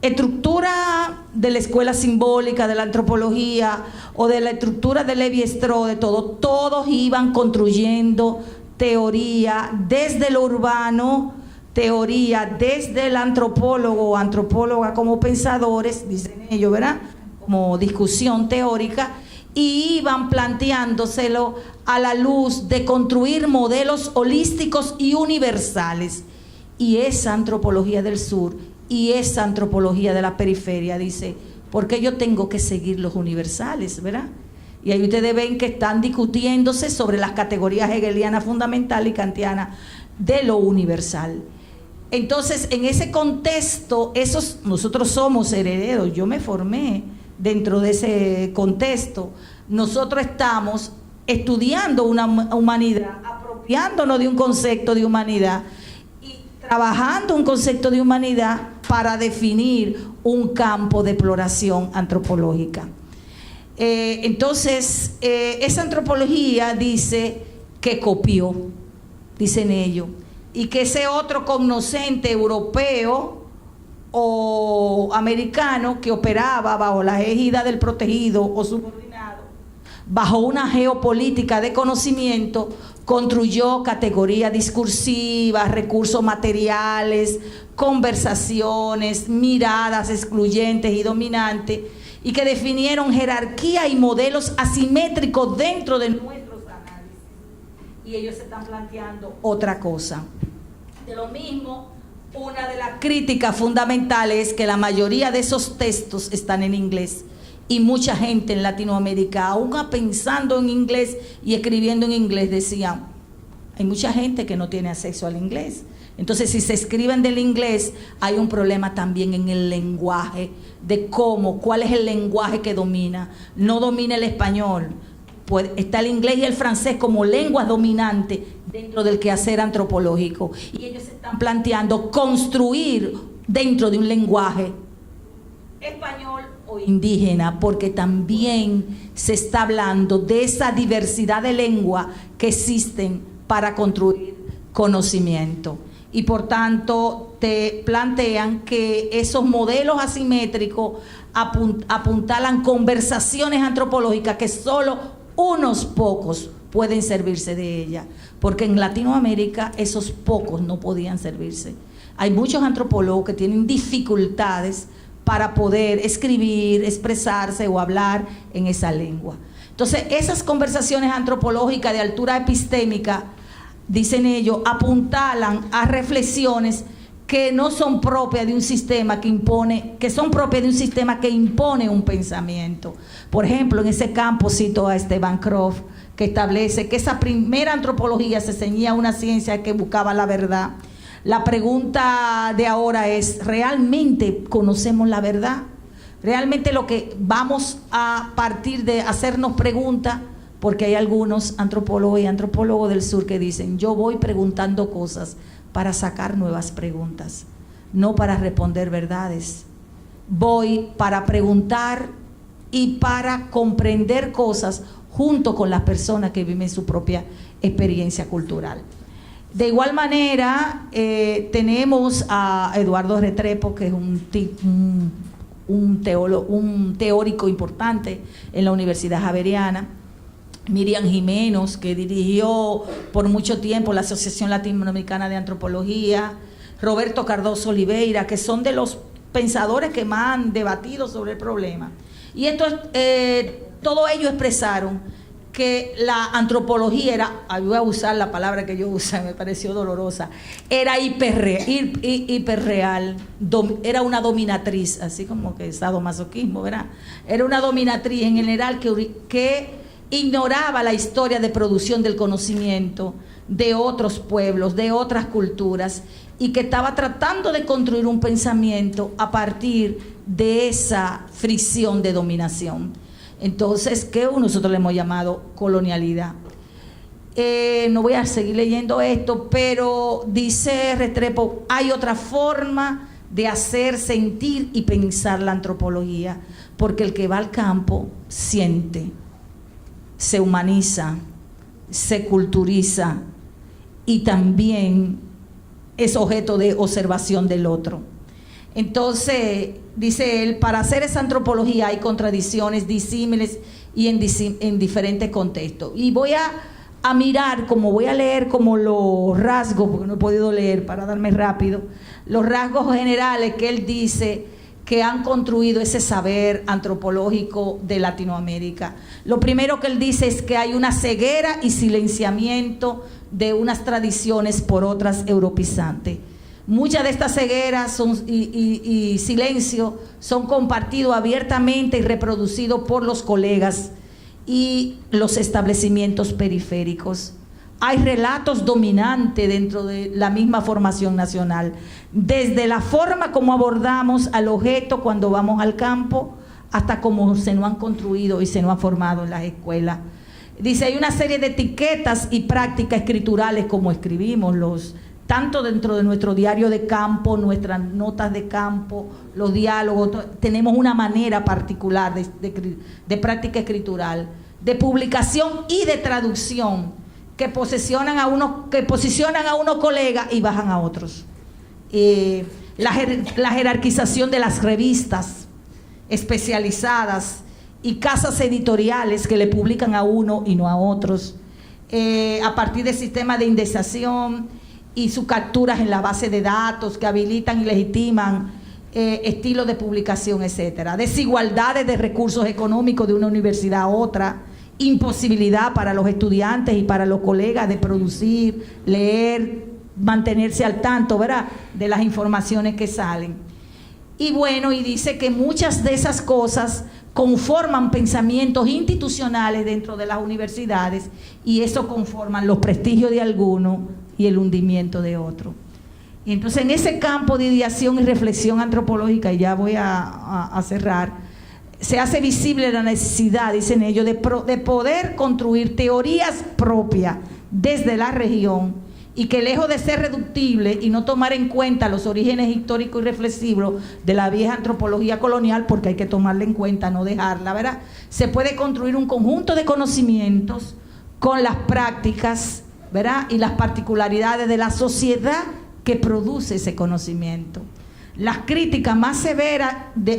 estructura de la escuela simbólica, de la antropología o de la estructura de Levi-Strauss, de todos iban construyendo teoría desde lo urbano, teoría desde el antropólogo o antropóloga como pensadores, dicen ellos, ¿verdad? Como discusión teórica, y iban planteándoselo a la luz de construir modelos holísticos y universales. Y esa antropología del sur y esa antropología de la periferia dice, ¿por qué yo tengo que seguir los universales, verdad? Y ahí ustedes ven que están discutiéndose sobre las categorías hegelianas fundamentales y kantianas de lo universal. Entonces, en ese contexto, nosotros somos herederos. Yo me formé dentro de ese contexto. Nosotros estamos estudiando una humanidad, apropiándonos de un concepto de humanidad y trabajando un concepto de humanidad para definir un campo de exploración antropológica. Entonces, esa antropología dice que copió, dicen ellos, y que ese otro cognoscente europeo o americano que operaba bajo la égida del protegido o subordinado, bajo una geopolítica de conocimiento, construyó categorías discursivas, recursos materiales, conversaciones, miradas excluyentes y dominantes, y que definieron jerarquía y modelos asimétricos dentro de nuestros análisis. Y ellos se están planteando otra cosa. De lo mismo, una de las críticas fundamentales es que la mayoría de esos textos están en inglés y mucha gente en Latinoamérica, aún pensando en inglés y escribiendo en inglés, decían, hay mucha gente que no tiene acceso al inglés. Entonces, si se escriben del inglés, hay un problema también en el lenguaje, de cuál es el lenguaje que domina. No domina el español. Pues está el inglés y el francés como lenguas dominantes dentro del quehacer antropológico. Y ellos se están planteando construir dentro de un lenguaje español o indígena, porque también se está hablando de esa diversidad de lenguas que existen para construir conocimiento. Y por tanto te plantean que esos modelos asimétricos apuntalan conversaciones antropológicas que solo unos pocos pueden servirse de ella. porque en Latinoamérica esos pocos no podían servirse. Hay muchos antropólogos que tienen dificultades para poder escribir, expresarse o hablar en esa lengua. Entonces, esas conversaciones antropológicas de altura epistémica, dicen ellos, apuntalan a reflexiones que no son propias de un sistema que impone, que son propias de un sistema que impone un pensamiento. Por ejemplo, en ese campo cito a Esteban Croft, que establece que esa primera antropología se ceñía a una ciencia que buscaba la verdad. La pregunta de ahora es, ¿realmente conocemos la verdad? ¿Realmente lo que vamos a partir de hacernos preguntas? Porque hay algunos antropólogos y antropólogos del sur que dicen, yo voy preguntando cosas para sacar nuevas preguntas, no para responder verdades. Voy para preguntar y para comprender cosas junto con las personas que viven su propia experiencia cultural. De igual manera, tenemos a Eduardo Restrepo, que es un teórico importante en la Universidad Javeriana. Miriam Jiménez, que dirigió por mucho tiempo la Asociación Latinoamericana de Antropología. Roberto Cardoso Oliveira, que son de los pensadores que más han debatido sobre el problema. Y todos ellos expresaron que la antropología era, voy a usar la palabra que yo usé, me pareció dolorosa, era hiperreal, era una dominatriz, así como que sadomasoquismo, ¿verdad? Era una dominatriz en general que ignoraba la historia de producción del conocimiento de otros pueblos, de otras culturas, y que estaba tratando de construir un pensamiento a partir de esa fricción de dominación. Entonces, ¿qué nosotros le hemos llamado colonialidad? No voy a seguir leyendo esto, pero dice Restrepo, hay otra forma de hacer, sentir y pensar la antropología, porque el que va al campo siente, se humaniza, se culturiza y también es objeto de observación del otro. Entonces, dice él, para hacer esa antropología hay contradicciones, disímiles y en diferentes contextos. Y voy a mirar, como voy a leer como los rasgos, porque no he podido leer para darme rápido, los rasgos generales que él dice que han construido ese saber antropológico de Latinoamérica. Lo primero que él dice es que hay una ceguera y silenciamiento de unas tradiciones por otras europeizantes. Muchas de estas cegueras y silencio son compartidos abiertamente y reproducidos por los colegas y los establecimientos periféricos. Hay relatos dominantes dentro de la misma formación nacional, desde la forma como abordamos al objeto cuando vamos al campo, hasta cómo se nos han construido y se nos han formado en las escuelas. Dice, hay una serie de etiquetas y prácticas escriturales, como escribimos tanto dentro de nuestro diario de campo, nuestras notas de campo, los diálogos, tenemos una manera particular de práctica escritural, de publicación y de traducción, que posicionan a unos colegas y bajan a otros. La jerarquización de las revistas especializadas y casas editoriales que le publican a uno y no a otros, a partir del sistema de indexación y sus capturas en la base de datos que habilitan y legitiman estilos de publicación, etcétera. Desigualdades de recursos económicos de una universidad a otra, imposibilidad para los estudiantes y para los colegas de producir, leer, mantenerse al tanto, ¿verdad?, de las informaciones que salen. Y bueno, y dice que muchas de esas cosas conforman pensamientos institucionales dentro de las universidades y eso conforman los prestigios de algunos y el hundimiento de otros. Y entonces en ese campo de ideación y reflexión antropológica, y ya voy a cerrar, se hace visible la necesidad, dicen ellos, de poder construir teorías propias desde la región y que lejos de ser reductible y no tomar en cuenta los orígenes históricos y reflexivos de la vieja antropología colonial, porque hay que tomarla en cuenta, no dejarla, ¿verdad? Se puede construir un conjunto de conocimientos con las prácticas, ¿verdad?, y las particularidades de la sociedad que produce ese conocimiento. Las críticas más severas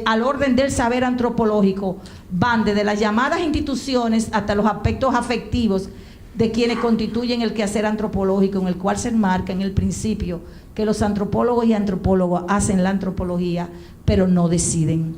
al orden del saber antropológico van desde las llamadas instituciones hasta los aspectos afectivos de quienes constituyen el quehacer antropológico, en el cual se enmarca en el principio que los antropólogos y antropólogas hacen la antropología, pero no deciden.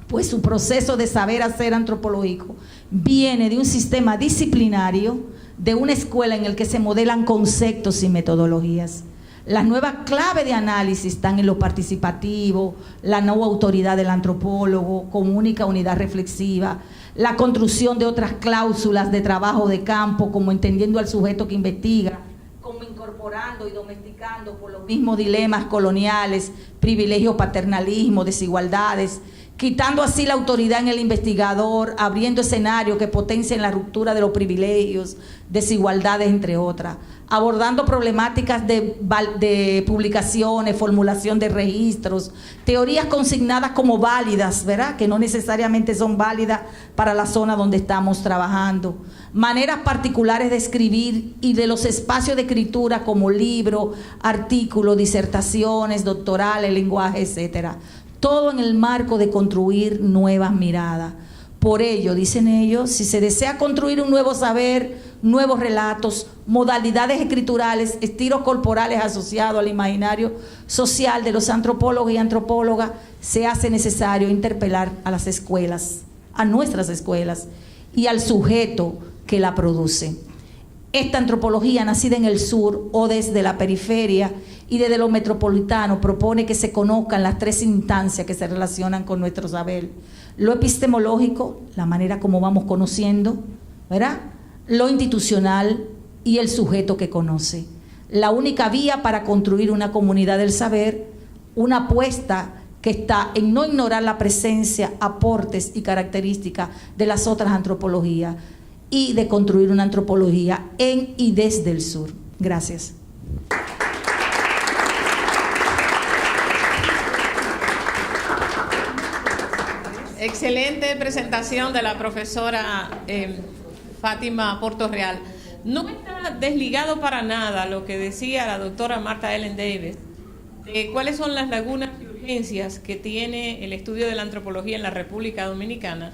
Pues su proceso de saber hacer antropológico viene de un sistema disciplinario, de una escuela en el que se modelan conceptos y metodologías. Las nuevas claves de análisis están en lo participativo, la no autoridad del antropólogo como única unidad reflexiva, la construcción de otras cláusulas de trabajo de campo, como entendiendo al sujeto que investiga, como incorporando y domesticando por los mismos dilemas coloniales, privilegio, paternalismo, desigualdades, quitando así la autoridad en el investigador, abriendo escenarios que potencien la ruptura de los privilegios, desigualdades, entre otras, abordando problemáticas de publicaciones, formulación de registros, teorías consignadas como válidas, ¿verdad?, que no necesariamente son válidas para la zona donde estamos trabajando, maneras particulares de escribir y de los espacios de escritura como libro, artículos, disertaciones, doctorales, lenguaje, etcétera. Todo en el marco de construir nuevas miradas. Por ello, dicen ellos, si se desea construir un nuevo saber, nuevos relatos, modalidades escriturales, estilos corporales asociados al imaginario social de los antropólogos y antropólogas, se hace necesario interpelar a las escuelas, a nuestras escuelas, y al sujeto que la produce. Esta antropología, nacida en el sur o desde la periferia y desde lo metropolitano, propone que se conozcan las tres instancias que se relacionan con nuestro saber: lo epistemológico, la manera como vamos conociendo, ¿verdad?, lo institucional y el sujeto que conoce. La única vía para construir una comunidad del saber, una apuesta que está en no ignorar la presencia, aportes y características de las otras antropologías, y de construir una antropología en y desde el sur. Gracias. Excelente presentación de la profesora Fátima Portorreal. No está desligado para nada lo que decía la doctora Martha Ellen Davis de cuáles son las lagunas y urgencias que tiene el estudio de la antropología en la República Dominicana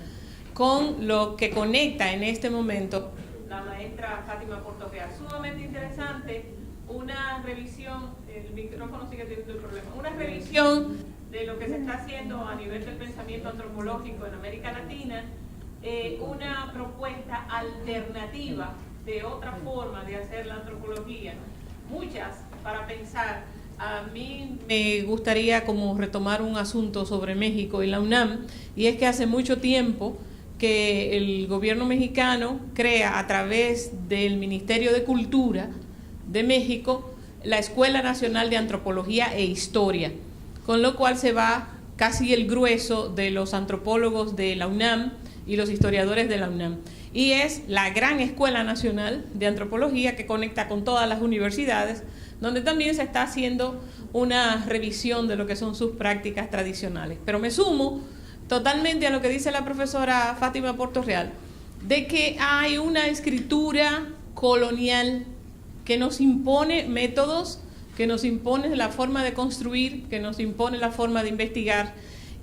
con lo que conecta en este momento la maestra Fátima Portorreal. Sumamente interesante, una revisión, el micrófono sigue teniendo el problema, una revisión de lo que se está haciendo a nivel del pensamiento antropológico en América Latina, una propuesta alternativa de otra forma de hacer la antropología, muchas para pensar. A mí me gustaría como retomar un asunto sobre México y la UNAM, y es que hace mucho tiempo que el gobierno mexicano crea a través del Ministerio de Cultura de México la Escuela Nacional de Antropología e Historia, con lo cual se va casi el grueso de los antropólogos de la UNAM y los historiadores de la UNAM. Y es la gran Escuela Nacional de Antropología que conecta con todas las universidades, donde también se está haciendo una revisión de lo que son sus prácticas tradicionales. Pero me sumo totalmente a lo que dice la profesora Fátima Portorreal, de que hay una escritura colonial que nos impone métodos, que nos impone la forma de construir, que nos impone la forma de investigar,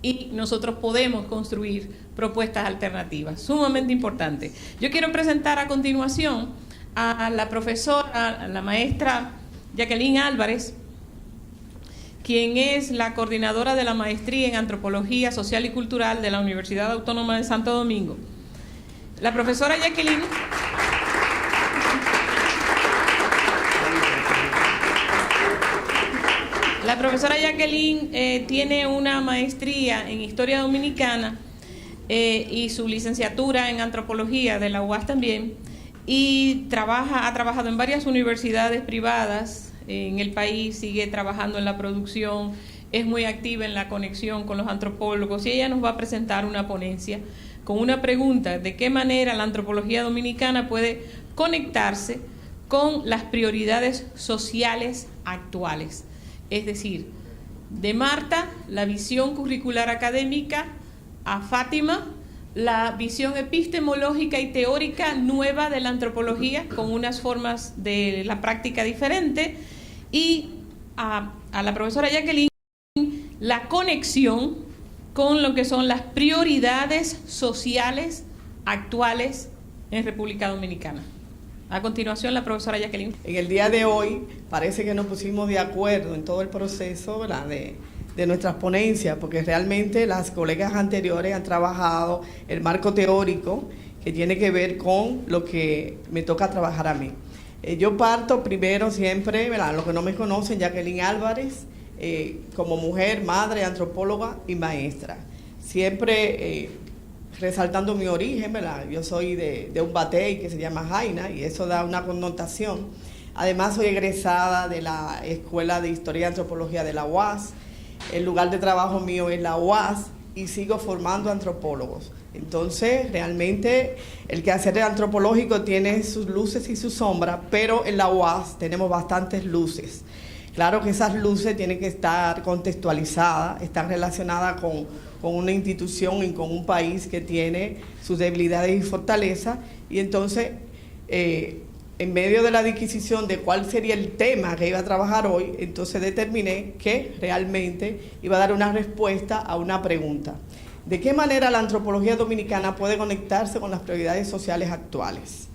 y nosotros podemos construir propuestas alternativas. Sumamente importante. Yo quiero presentar a continuación a la profesora, a la maestra Jacqueline Álvarez, quien es la coordinadora de la maestría en Antropología Social y Cultural de la Universidad Autónoma de Santo Domingo. La profesora Jacqueline tiene una maestría en Historia Dominicana y su licenciatura en Antropología de la UAS también, y ha trabajado en varias universidades privadas en el país, sigue trabajando en la producción, es muy activa en la conexión con los antropólogos, y ella nos va a presentar una ponencia con una pregunta: ¿de qué manera la antropología dominicana puede conectarse con las prioridades sociales actuales? Es decir, de Marta, la visión curricular académica; a Fátima, la visión epistemológica y teórica nueva de la antropología, con unas formas de la práctica diferente; y a la profesora Jacqueline, la conexión con lo que son las prioridades sociales actuales en República Dominicana. A continuación, la profesora Jacqueline. En el día de hoy parece que nos pusimos de acuerdo en todo el proceso, ¿verdad?, de nuestras ponencias, porque realmente las colegas anteriores han trabajado el marco teórico que tiene que ver con lo que me toca trabajar a mí. Yo parto primero siempre, ¿verdad?, los que no me conocen, Jacqueline Álvarez, como mujer, madre, antropóloga y maestra. Siempre resaltando mi origen, ¿verdad? Yo soy de un batey que se llama Jaina y eso da una connotación. Además soy egresada de la Escuela de Historia y Antropología de la UAS. El lugar de trabajo mío es la UAS y sigo formando antropólogos. Entonces, realmente el quehacer antropológico tiene sus luces y sus sombras, pero en la UAS tenemos bastantes luces. Claro que esas luces tienen que estar contextualizadas, están relacionadas con una institución y con un país que tiene sus debilidades y fortalezas, y entonces, en medio de la adquisición de cuál sería el tema que iba a trabajar hoy, entonces determiné que realmente iba a dar una respuesta a una pregunta. ¿De qué manera la antropología dominicana puede conectarse con las prioridades sociales actuales?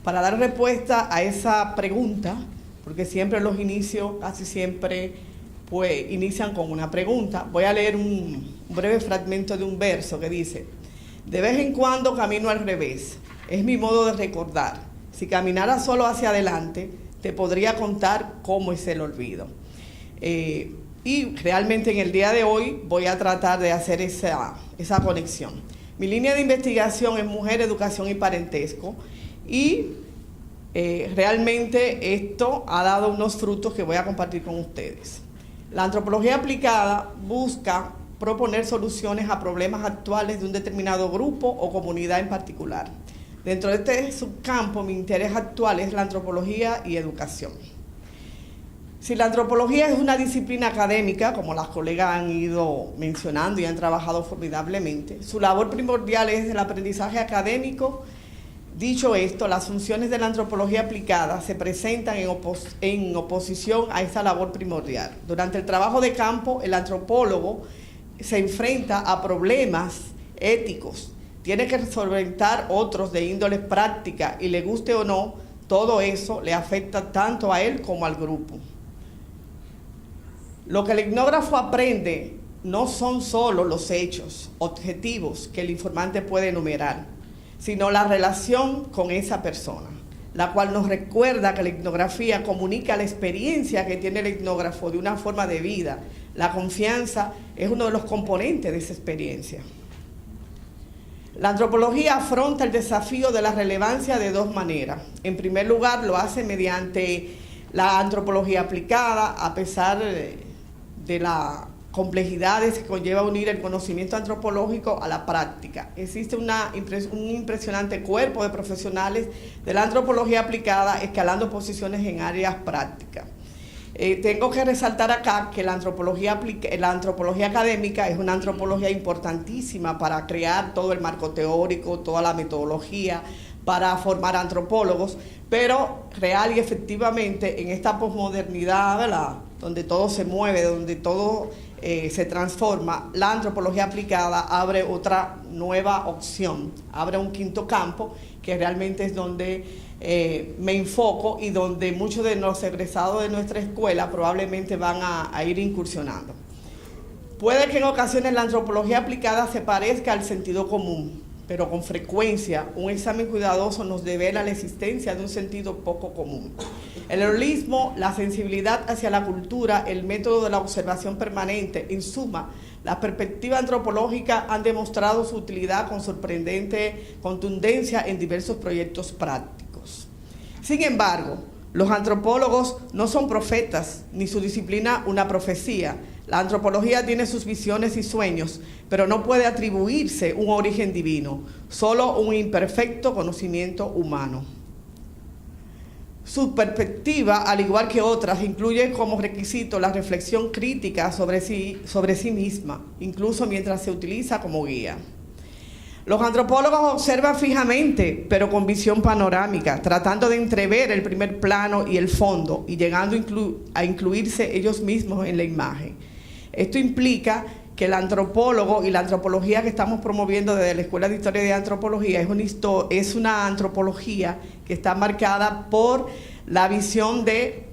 Para dar respuesta a esa pregunta, porque siempre los inicios, casi siempre, pues inician con una pregunta. Voy a leer un breve fragmento de un verso que dice: de vez en cuando camino al revés, es mi modo de recordar. Si caminara solo hacia adelante, te podría contar cómo es el olvido. Y realmente en el día de hoy voy a tratar de hacer esa conexión. Mi línea de investigación es mujer, educación y parentesco, y realmente esto ha dado unos frutos que voy a compartir con ustedes. La antropología aplicada busca proponer soluciones a problemas actuales de un determinado grupo o comunidad en particular. Dentro de este subcampo, mi interés actual es la antropología y educación. Si la antropología es una disciplina académica, como las colegas han ido mencionando y han trabajado formidablemente, su labor primordial es el aprendizaje académico. Dicho esto, las funciones de la antropología aplicada se presentan en oposición a esa labor primordial. Durante el trabajo de campo, el antropólogo se enfrenta a problemas éticos, tiene que solventar otros de índole práctica y le guste o no, todo eso le afecta tanto a él como al grupo. Lo que el etnógrafo aprende no son solo los hechos objetivos que el informante puede enumerar, sino la relación con esa persona, la cual nos recuerda que la etnografía comunica la experiencia que tiene el etnógrafo de una forma de vida. La confianza es uno de los componentes de esa experiencia. La antropología afronta el desafío de la relevancia de dos maneras. En primer lugar, lo hace mediante la antropología aplicada, a pesar de las complejidades que conlleva unir el conocimiento antropológico a la práctica. Existe un impresionante cuerpo de profesionales de la antropología aplicada escalando posiciones en áreas prácticas. Tengo que resaltar acá que la antropología académica es una antropología importantísima para crear todo el marco teórico, toda la metodología, para formar antropólogos, pero real y efectivamente en esta posmodernidad, ¿verdad?, donde todo se mueve, donde todo se transforma, la antropología aplicada abre otra nueva opción, abre un quinto campo que realmente es donde me enfoco y donde muchos de los egresados de nuestra escuela probablemente van a ir incursionando. Puede que en ocasiones la antropología aplicada se parezca al sentido común, pero con frecuencia un examen cuidadoso nos devela la existencia de un sentido poco común. El holismo, la sensibilidad hacia la cultura, el método de la observación permanente, en suma, la perspectiva antropológica han demostrado su utilidad con sorprendente contundencia en diversos proyectos prácticos. Sin embargo, los antropólogos no son profetas, ni su disciplina una profecía. La antropología tiene sus visiones y sueños, pero no puede atribuirse un origen divino, solo un imperfecto conocimiento humano. Su perspectiva, al igual que otras, incluye como requisito la reflexión crítica sobre sí misma, incluso mientras se utiliza como guía. Los antropólogos observan fijamente, pero con visión panorámica, tratando de entrever el primer plano y el fondo, y llegando a incluirse ellos mismos en la imagen. Esto implica que el antropólogo y la antropología que estamos promoviendo desde la Escuela de Historia y Antropología es una antropología que está marcada por la visión de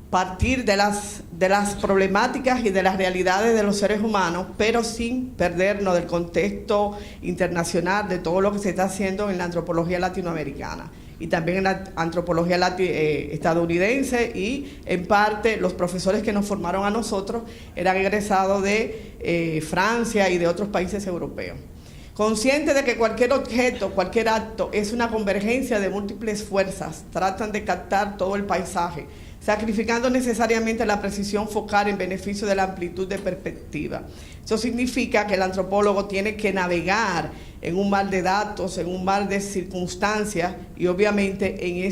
partir de las problemáticas y de las realidades de los seres humanos, pero sin perdernos del contexto internacional de todo lo que se está haciendo en la antropología latinoamericana y también en la antropología estadounidense, y en parte los profesores que nos formaron a nosotros eran egresados de Francia y de otros países europeos. Consciente de que cualquier objeto, cualquier acto es una convergencia de múltiples fuerzas, tratan de captar todo el paisaje, sacrificando necesariamente la precisión focal en beneficio de la amplitud de perspectiva. Eso significa que el antropólogo tiene que navegar en un mar de datos, en un mar de circunstancias, y obviamente en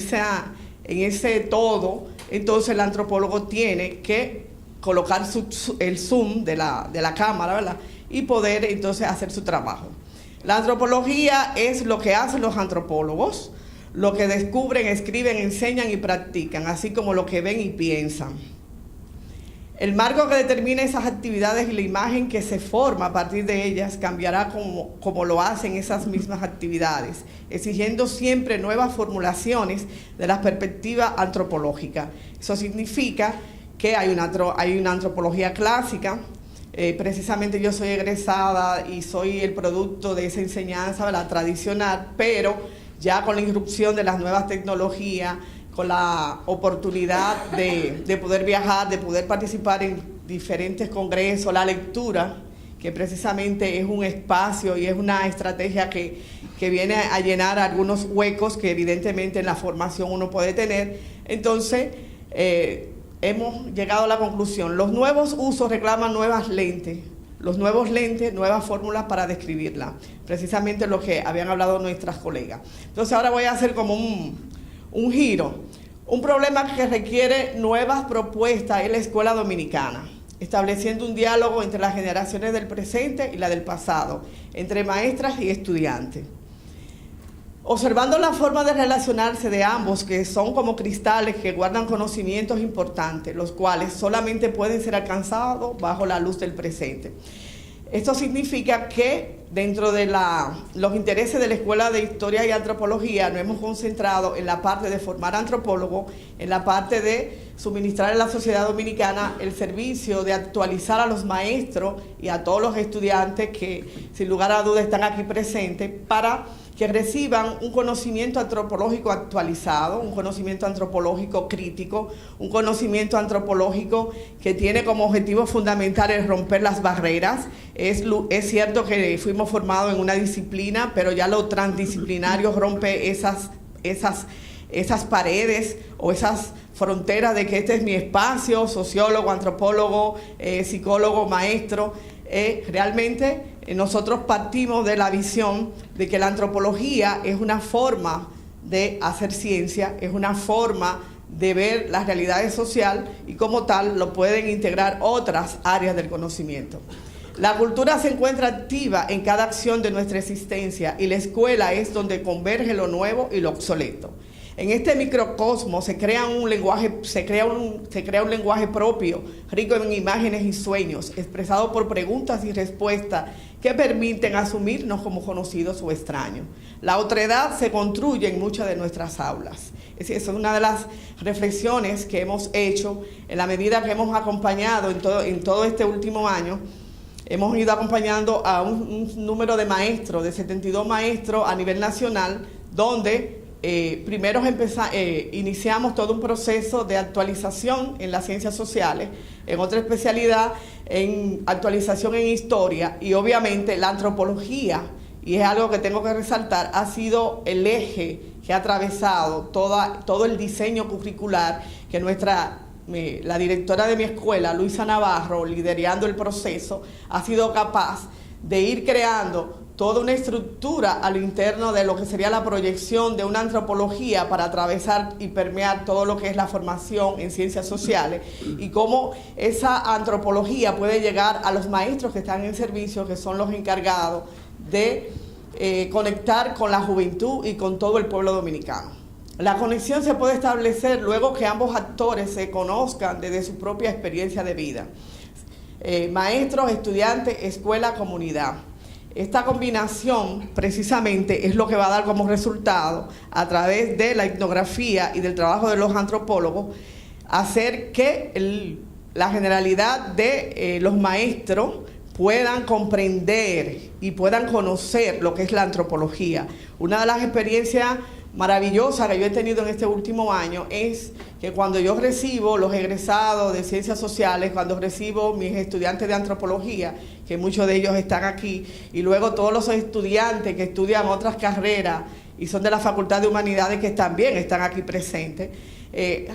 ese todo, entonces el antropólogo tiene que colocar el zoom de la cámara, ¿verdad?, y poder entonces hacer su trabajo. La antropología es lo que hacen los antropólogos, lo que descubren, escriben, enseñan y practican, así como lo que ven y piensan. El marco que determina esas actividades y la imagen que se forma a partir de ellas cambiará como lo hacen esas mismas actividades, exigiendo siempre nuevas formulaciones de la perspectiva antropológica. Eso significa que hay una antropología clásica. Precisamente yo soy egresada y soy el producto de esa enseñanza, la tradicional, pero ya con la irrupción de las nuevas tecnologías, con la oportunidad de poder viajar, de poder participar en diferentes congresos, la lectura, que precisamente es un espacio y es una estrategia que viene a llenar algunos huecos que evidentemente en la formación uno puede tener. Entonces, hemos llegado a la conclusión: los nuevos usos reclaman nuevas lentes, los nuevos lentes, nuevas fórmulas para describirla, precisamente lo que habían hablado nuestras colegas. Entonces ahora voy a hacer como un giro. Un problema que requiere nuevas propuestas es la escuela dominicana, estableciendo un diálogo entre las generaciones del presente y la del pasado, entre maestras y estudiantes. Observando la forma de relacionarse de ambos, que son como cristales que guardan conocimientos importantes, los cuales solamente pueden ser alcanzados bajo la luz del presente. Esto significa que dentro de los intereses de la Escuela de Historia y Antropología nos hemos concentrado en la parte de formar antropólogos, en la parte de suministrar a la sociedad dominicana el servicio de actualizar a los maestros y a todos los estudiantes que sin lugar a dudas están aquí presentes, para que reciban un conocimiento antropológico actualizado, un conocimiento antropológico crítico, un conocimiento antropológico que tiene como objetivo fundamental el romper las barreras. Es cierto que fuimos formados en una disciplina, pero ya lo transdisciplinario rompe esas paredes o esas fronteras de que este es mi espacio, sociólogo, antropólogo, psicólogo, maestro. Realmente nosotros partimos de la visión de que la antropología es una forma de hacer ciencia, es una forma de ver las realidades sociales y como tal lo pueden integrar otras áreas del conocimiento. La cultura se encuentra activa en cada acción de nuestra existencia y la escuela es donde converge lo nuevo y lo obsoleto. En este microcosmos se crea un lenguaje propio, rico en imágenes y sueños, expresado por preguntas y respuestas que permiten asumirnos como conocidos o extraños. La otredad se construye en muchas de nuestras aulas. Esa es una de las reflexiones que hemos hecho en la medida que hemos acompañado en todo este último año. Hemos ido acompañando a un número de maestros, de 72 maestros a nivel nacional, donde primero iniciamos todo un proceso de actualización en las ciencias sociales, en otra especialidad en actualización en historia, y obviamente la antropología, y es algo que tengo que resaltar, ha sido el eje que ha atravesado todo el diseño curricular que la directora de mi escuela, Luisa Navarro, liderando el proceso, ha sido capaz de ir creando toda una estructura a lo interno de lo que sería la proyección de una antropología para atravesar y permear todo lo que es la formación en ciencias sociales, y cómo esa antropología puede llegar a los maestros que están en servicio, que son los encargados de conectar con la juventud y con todo el pueblo dominicano. La conexión se puede establecer luego que ambos actores se conozcan desde su propia experiencia de vida. maestros, estudiantes, escuela, comunidad. Esta combinación precisamente es lo que va a dar como resultado, a través de la etnografía y del trabajo de los antropólogos, hacer que la generalidad de los maestros puedan comprender y puedan conocer lo que es la antropología. Una de las experiencias maravillosas que yo he tenido en este último año es que cuando yo recibo los egresados de ciencias sociales, cuando recibo mis estudiantes de antropología, que muchos de ellos están aquí, y luego todos los estudiantes que estudian otras carreras y son de la Facultad de Humanidades que también están aquí presentes,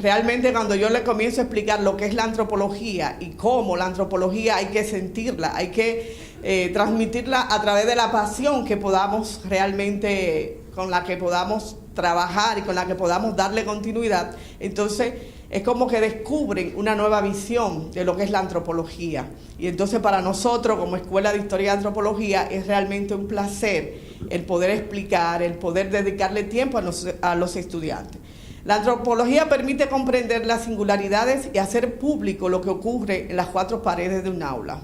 realmente cuando yo les comienzo a explicar lo que es la antropología y cómo la antropología hay que sentirla, hay que transmitirla a través de la pasión que podamos realmente, con la que podamos trabajar y con la que podamos darle continuidad, entonces es como que descubren una nueva visión de lo que es la antropología. Y entonces para nosotros como Escuela de Historia y Antropología es realmente un placer el poder explicar, el poder dedicarle tiempo a los estudiantes. La antropología permite comprender las singularidades y hacer público lo que ocurre en las cuatro paredes de un aula.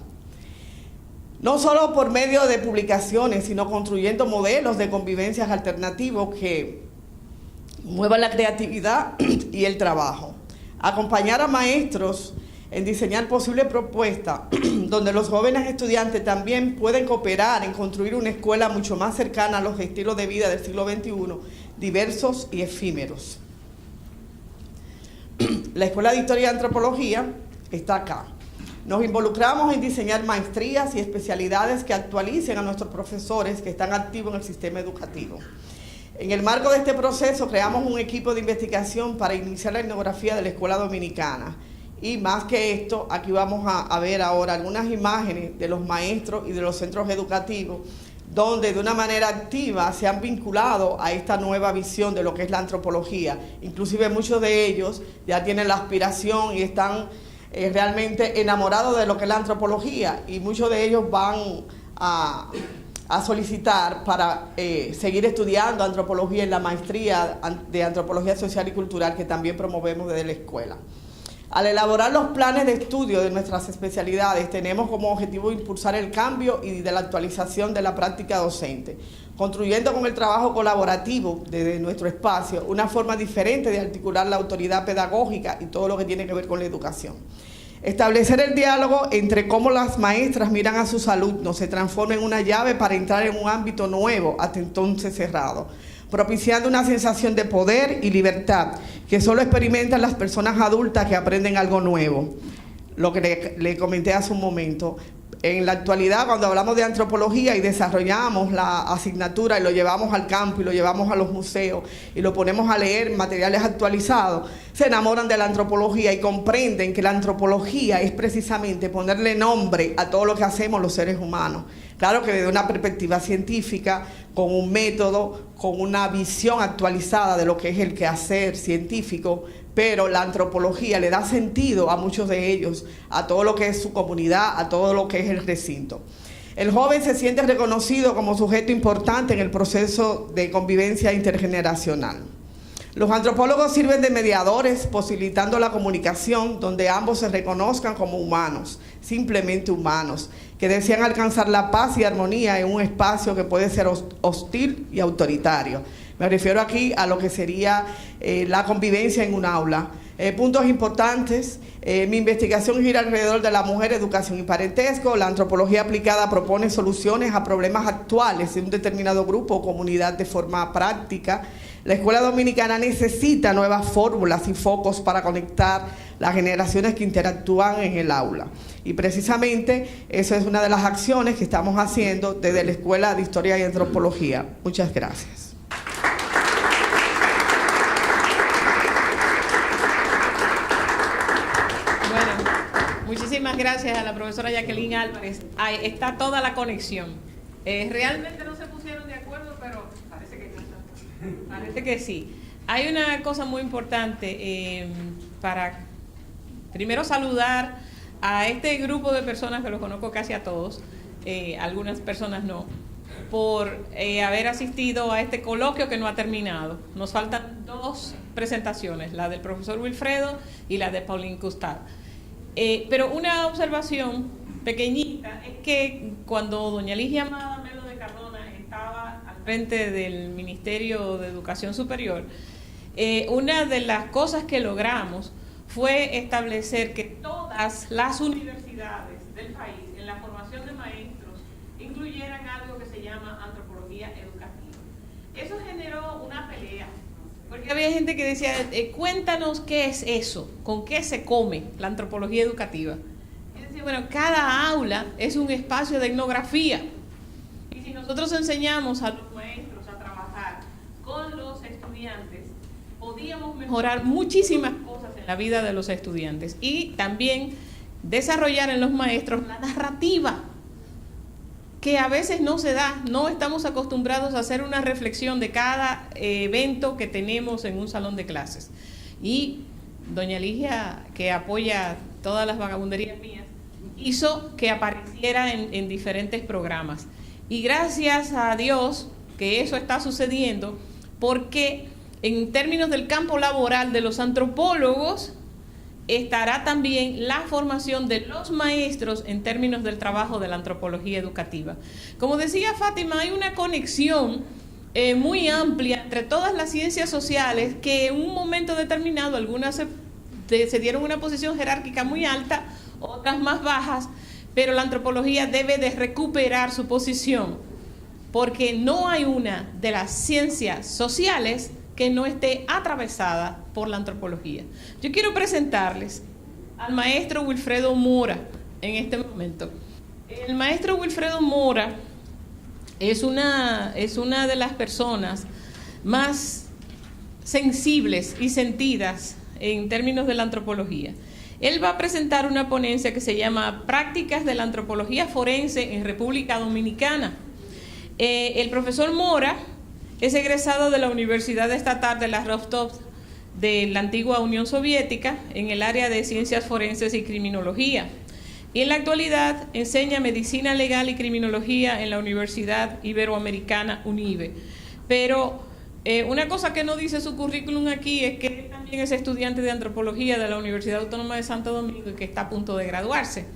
No solo por medio de publicaciones, sino construyendo modelos de convivencias alternativos que muevan la creatividad y el trabajo. Acompañar a maestros en diseñar posibles propuestas donde los jóvenes estudiantes también pueden cooperar en construir una escuela mucho más cercana a los estilos de vida del siglo XXI, diversos y efímeros. La Escuela de Historia y Antropología está acá. Nos involucramos en diseñar maestrías y especialidades que actualicen a nuestros profesores que están activos en el sistema educativo. En el marco de este proceso creamos un equipo de investigación para iniciar la etnografía de la Escuela Dominicana. Y más que esto, aquí vamos a ver ahora algunas imágenes de los maestros y de los centros educativos donde de una manera activa se han vinculado a esta nueva visión de lo que es la antropología. Inclusive muchos de ellos ya tienen la aspiración y están realmente enamorados de lo que es la antropología, y muchos de ellos van a solicitar para seguir estudiando antropología en la maestría de Antropología Social y Cultural que también promovemos desde la escuela. Al elaborar los planes de estudio de nuestras especialidades, tenemos como objetivo impulsar el cambio y de la actualización de la práctica docente, construyendo con el trabajo colaborativo desde nuestro espacio una forma diferente de articular la autoridad pedagógica y todo lo que tiene que ver con la educación. Establecer el diálogo entre cómo las maestras miran a sus alumnos se transforma en una llave para entrar en un ámbito nuevo, hasta entonces cerrado, propiciando una sensación de poder y libertad que solo experimentan las personas adultas que aprenden algo nuevo. Lo que le comenté hace un momento. En la actualidad, cuando hablamos de antropología y desarrollamos la asignatura y lo llevamos al campo y lo llevamos a los museos y lo ponemos a leer materiales actualizados, se enamoran de la antropología y comprenden que la antropología es precisamente ponerle nombre a todo lo que hacemos los seres humanos. Claro que desde una perspectiva científica, con un método, con una visión actualizada de lo que es el quehacer científico, pero la antropología le da sentido a muchos de ellos, a todo lo que es su comunidad, a todo lo que es el recinto. El joven se siente reconocido como sujeto importante en el proceso de convivencia intergeneracional. Los antropólogos sirven de mediadores, posibilitando la comunicación donde ambos se reconozcan como humanos, simplemente humanos, que desean alcanzar la paz y armonía en un espacio que puede ser hostil y autoritario. Me refiero aquí a lo que sería la convivencia en un aula. Puntos importantes: mi investigación gira alrededor de la mujer, educación y parentesco. La antropología aplicada propone soluciones a problemas actuales de un determinado grupo o comunidad de forma práctica. La Escuela Dominicana necesita nuevas fórmulas y focos para conectar las generaciones que interactúan en el aula. Y precisamente eso es una de las acciones que estamos haciendo desde la Escuela de Historia y Antropología. Muchas gracias. Muchísimas gracias a la profesora Jacqueline Álvarez. Ahí está toda la conexión. Realmente no se pusieron de acuerdo, pero parece que no. Parece que sí. Hay una cosa muy importante para primero saludar a este grupo de personas que los conozco casi a todos, algunas personas no, por haber asistido a este coloquio que no ha terminado. Nos faltan 2 presentaciones, la del profesor Wilfredo y la de Pauline Custard. Pero una observación pequeñita es que cuando doña Ligia Amada Melo de Cardona estaba al frente del Ministerio de Educación Superior, una de las cosas que logramos fue establecer que todas las universidades del país en la formación de maestros incluyeran algo que se llama antropología educativa. Eso generó una pelea, porque había gente que decía, cuéntanos qué es eso, con qué se come la antropología educativa. Y decía, bueno, cada aula es un espacio de etnografía, y si nosotros enseñamos a los maestros a trabajar con los estudiantes, podíamos mejorar muchísimas cosas en la vida de los estudiantes y también desarrollar en los maestros la narrativa, que a veces no se da, no estamos acostumbrados a hacer una reflexión de cada evento que tenemos en un salón de clases. Y doña Ligia, que apoya todas las vagabunderías mías, hizo que apareciera en diferentes programas. Y gracias a Dios que eso está sucediendo, porque en términos del campo laboral de los antropólogos, estará también la formación de los maestros en términos del trabajo de la antropología educativa. Como decía Fátima, hay una conexión muy amplia entre todas las ciencias sociales que en un momento determinado algunas se dieron una posición jerárquica muy alta, otras más bajas, pero la antropología debe de recuperar su posición, porque no hay una de las ciencias sociales que no esté atravesada por la antropología. Yo quiero presentarles al maestro Wilfredo Mora en este momento. El maestro Wilfredo Mora es una de las personas más sensibles y sentidas en términos de la antropología. Él va a presentar una ponencia que se llama Prácticas de la Antropología Forense en República Dominicana. El profesor Mora es egresado de la Universidad Estatal de la Rostov de la antigua Unión Soviética en el área de Ciencias Forenses y Criminología. Y en la actualidad enseña Medicina Legal y Criminología en la Universidad Iberoamericana UNIBE. Pero una cosa que no dice su currículum aquí es que él también es estudiante de Antropología de la Universidad Autónoma de Santo Domingo y que está a punto de graduarse.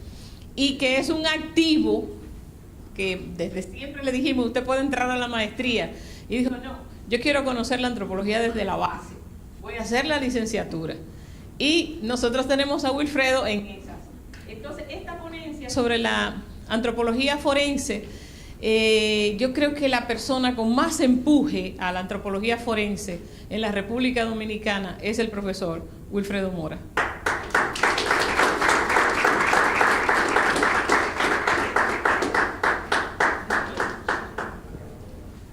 Y que es un activo que desde siempre le dijimos, usted puede entrar a la maestría. Y dijo, no, yo quiero conocer la antropología desde la base, voy a hacer la licenciatura. Y nosotros tenemos a Wilfredo en esas. Entonces, esta ponencia sobre la antropología forense, yo creo que la persona con más empuje a la antropología forense en la República Dominicana es el profesor Wilfredo Mora.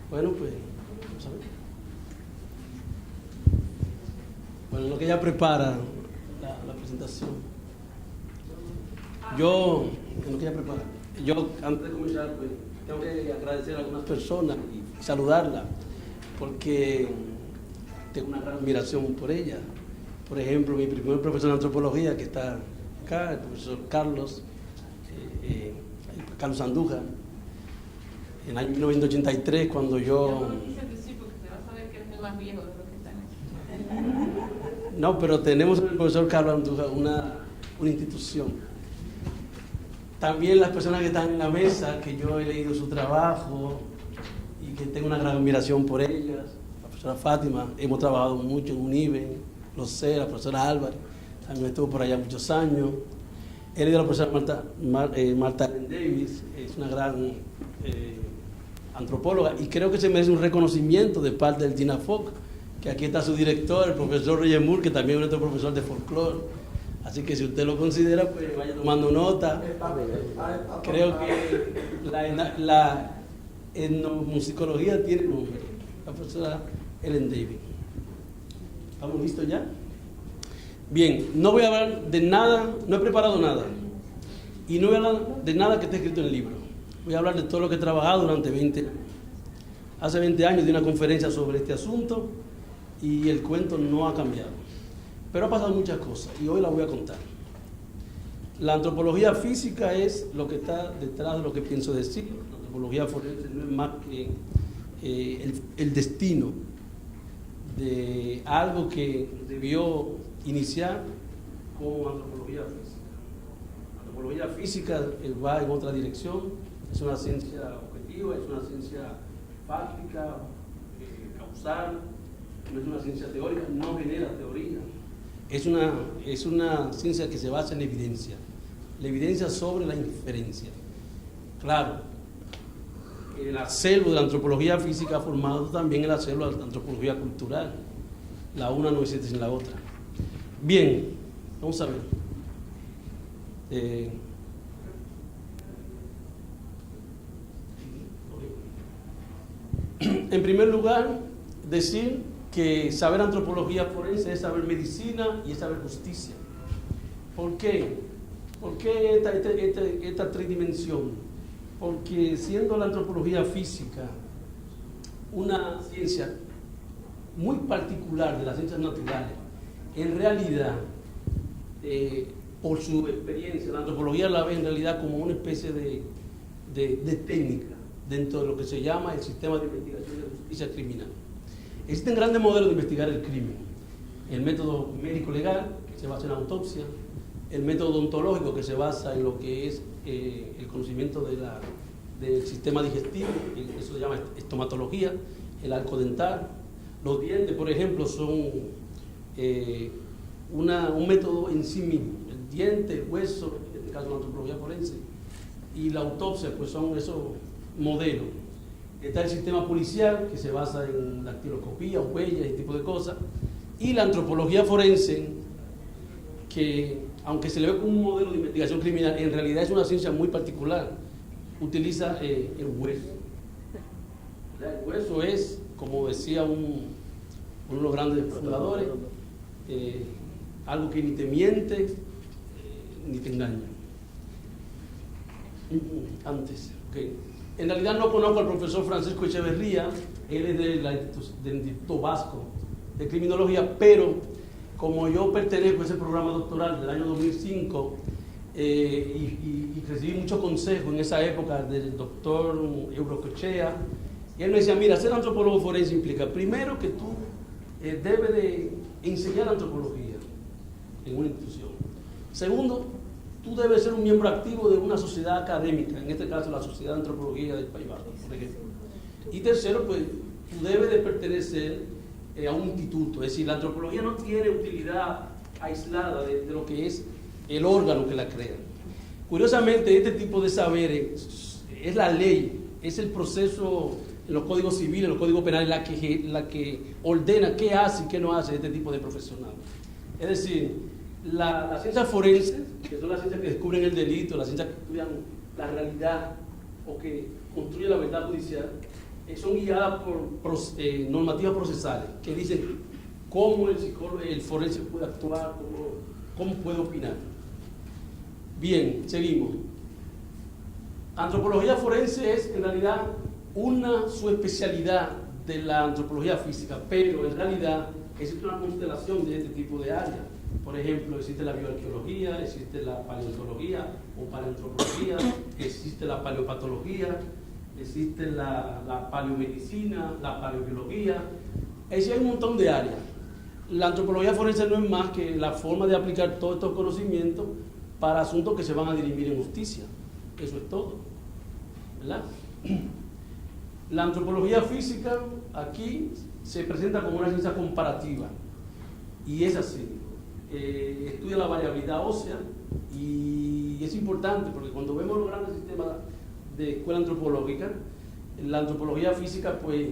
Bueno, pues, vamos a ver. Bueno, lo que ella prepara, la presentación. Yo antes de comenzar, pues, tengo que agradecer a algunas personas y saludarlas, porque tengo una gran admiración por ellas. Por ejemplo, mi primer profesor de antropología, que está acá, el profesor Carlos Andújar, en el año 1983, cuando yo... No, pero tenemos en el profesor Carlos Andújar una institución. También las personas que están en la mesa, que yo he leído su trabajo y que tengo una gran admiración por ellas. La profesora Fátima, hemos trabajado mucho en UNIBE, lo sé, la profesora Álvarez, también estuvo por allá muchos años. He leído a la profesora Marta Ellen Davis, es una gran antropóloga, y creo que se merece un reconocimiento de parte del TINAFOC, que aquí está su director, el profesor Roger Moore, que también es nuestro profesor de folclore. Así que si usted lo considera, pues vaya tomando nota. Creo que la etnomusicología tiene nombre, la profesora Ellen Davis. ¿Estamos listos ya? Bien, no voy a hablar de nada, no he preparado nada. Y no voy a hablar de nada que esté escrito en el libro. Voy a hablar de todo lo que he trabajado durante 20 años. Hace 20 años di una conferencia sobre este asunto y el cuento no ha cambiado. Pero ha pasado muchas cosas y hoy las voy a contar. La antropología física es lo que está detrás de lo que pienso decir. La antropología forense no es más que el destino de algo que debió iniciar como antropología física. antropología física va en otra dirección, es una ciencia objetiva, es una ciencia fáctica, causal, no es una ciencia teórica, no genera teoría. Es una ciencia que se basa en la evidencia sobre la inferencia. Claro, el acervo de la antropología física ha formado también el acervo de la antropología cultural. La una no existe sin la otra. Bien, vamos a ver. En primer lugar, decir que saber antropología forense es saber medicina y es saber justicia. ¿Por qué? ¿Por qué esta tridimensión? Porque siendo la antropología física una ciencia muy particular de las ciencias naturales, en realidad, por su experiencia, la antropología la ve en realidad como una especie de técnica dentro de lo que se llama el sistema de investigación de justicia criminal. Existen grandes modelos de investigar el crimen. El método médico-legal, que se basa en la autopsia, el método odontológico, que se basa en lo que es el conocimiento del sistema digestivo, eso se llama estomatología, el arco dental. Los dientes, por ejemplo, son un método en sí mismo. El diente, el hueso, en este caso la antropología forense, y la autopsia, pues son esos modelos. Está el sistema policial, que se basa en dactiloscopía, huellas, ese tipo de cosas, y la antropología forense, que aunque se le ve como un modelo de investigación criminal, en realidad es una ciencia muy particular. Utiliza el hueso. El hueso es, como decía uno de los grandes exploradores, algo que ni te miente ni te engaña. Antes, okay. En realidad no conozco al profesor Francisco Echeverría, él es del Instituto Vasco de Criminología, pero como yo pertenezco a ese programa doctoral del año 2005 y recibí mucho consejo en esa época del doctor Eurocochea, él me decía, mira, ser antropólogo forense implica primero que tú debes de enseñar antropología en una institución. Segundo, tú debes ser un miembro activo de una sociedad académica, en este caso la Sociedad de Antropología del País Vasco, por ejemplo. Y tercero, pues tú debes de pertenecer a un instituto, es decir, la antropología no tiene utilidad aislada de lo que es el órgano que la crea. Curiosamente, este tipo de saberes es la ley, es el proceso en los códigos civiles, en los códigos penales, la que ordena qué hace y qué no hace este tipo de profesional. Es decir, las ciencias forenses, que son las ciencias que descubren el delito, las ciencias que estudian la realidad o que construyen la verdad judicial, son guiadas por normativas procesales que dicen cómo el forense puede actuar, cómo puede opinar. Bien, seguimos. Antropología forense es en realidad una subespecialidad de la antropología física, pero en realidad existe una constelación de este tipo de áreas. Por ejemplo, existe la bioarqueología, existe la paleontología o paleoantropología, existe la paleopatología, existe la paleomedicina, la paleobiología, es decir, hay un montón de áreas. La antropología forense no es más que la forma de aplicar todos estos conocimientos para asuntos que se van a dirimir en justicia. Eso es todo, ¿verdad? La antropología física aquí se presenta como una ciencia comparativa y es así. Estudia la variabilidad ósea y es importante porque cuando vemos los grandes sistemas de escuela antropológica, la antropología física pues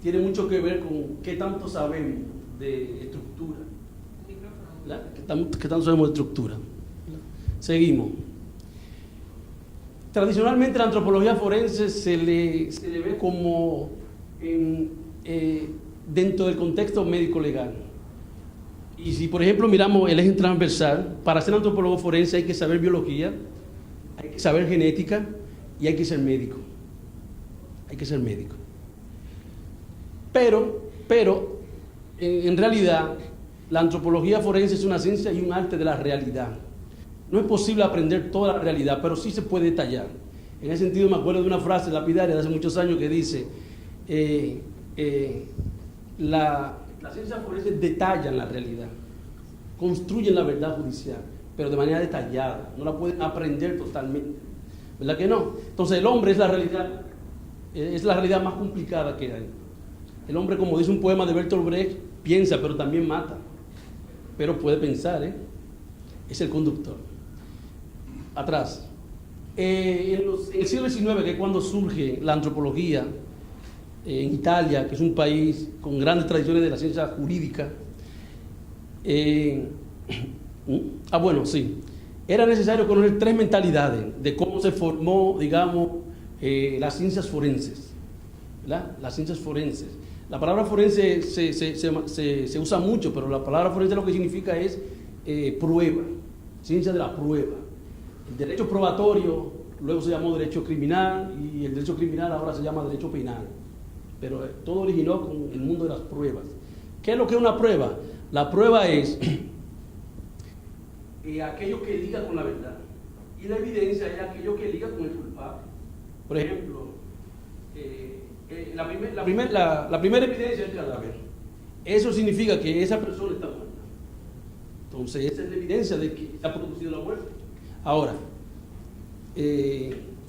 tiene mucho que ver con qué tanto sabemos de estructura, ¿verdad? ¿Qué tanto sabemos de estructura? Seguimos. Tradicionalmente la antropología forense se le ve como dentro del contexto médico-legal. Y si por ejemplo miramos el eje transversal, para ser antropólogo forense hay que saber biología, hay que saber genética y hay que ser médico. Hay que ser médico. Pero en realidad la antropología forense es una ciencia y un arte de la realidad. No es posible aprender toda la realidad, pero sí se puede detallar. En ese sentido me acuerdo de una frase lapidaria de hace muchos años que dice la ciencia forense detalla la realidad, construyen la verdad judicial, pero de manera detallada, no la pueden aprender totalmente, ¿verdad que no? Entonces el hombre es la realidad más complicada que hay. El hombre, como dice un poema de Bertolt Brecht, piensa pero también mata, pero puede pensar, es el conductor. Atrás, en el siglo XIX, que es cuando surge la antropología, en Italia, que es un país con grandes tradiciones de la ciencia jurídica, era necesario conocer 3 mentalidades de cómo se formó, digamos, las ciencias forenses, ¿verdad? Las ciencias forenses. La palabra forense se usa mucho, pero la palabra forense lo que significa es prueba, ciencia de la prueba. El derecho probatorio luego se llamó derecho criminal y el derecho criminal ahora se llama derecho penal. Pero todo originó con el mundo de las pruebas. ¿Qué es lo que es una prueba? La prueba es aquello que liga con la verdad. Y la evidencia es aquello que liga con el culpable. Por ejemplo, la primera evidencia es el cadáver. Eso significa que esa persona está muerta. Entonces, esa es la evidencia de que se ha producido la muerte. Ahora,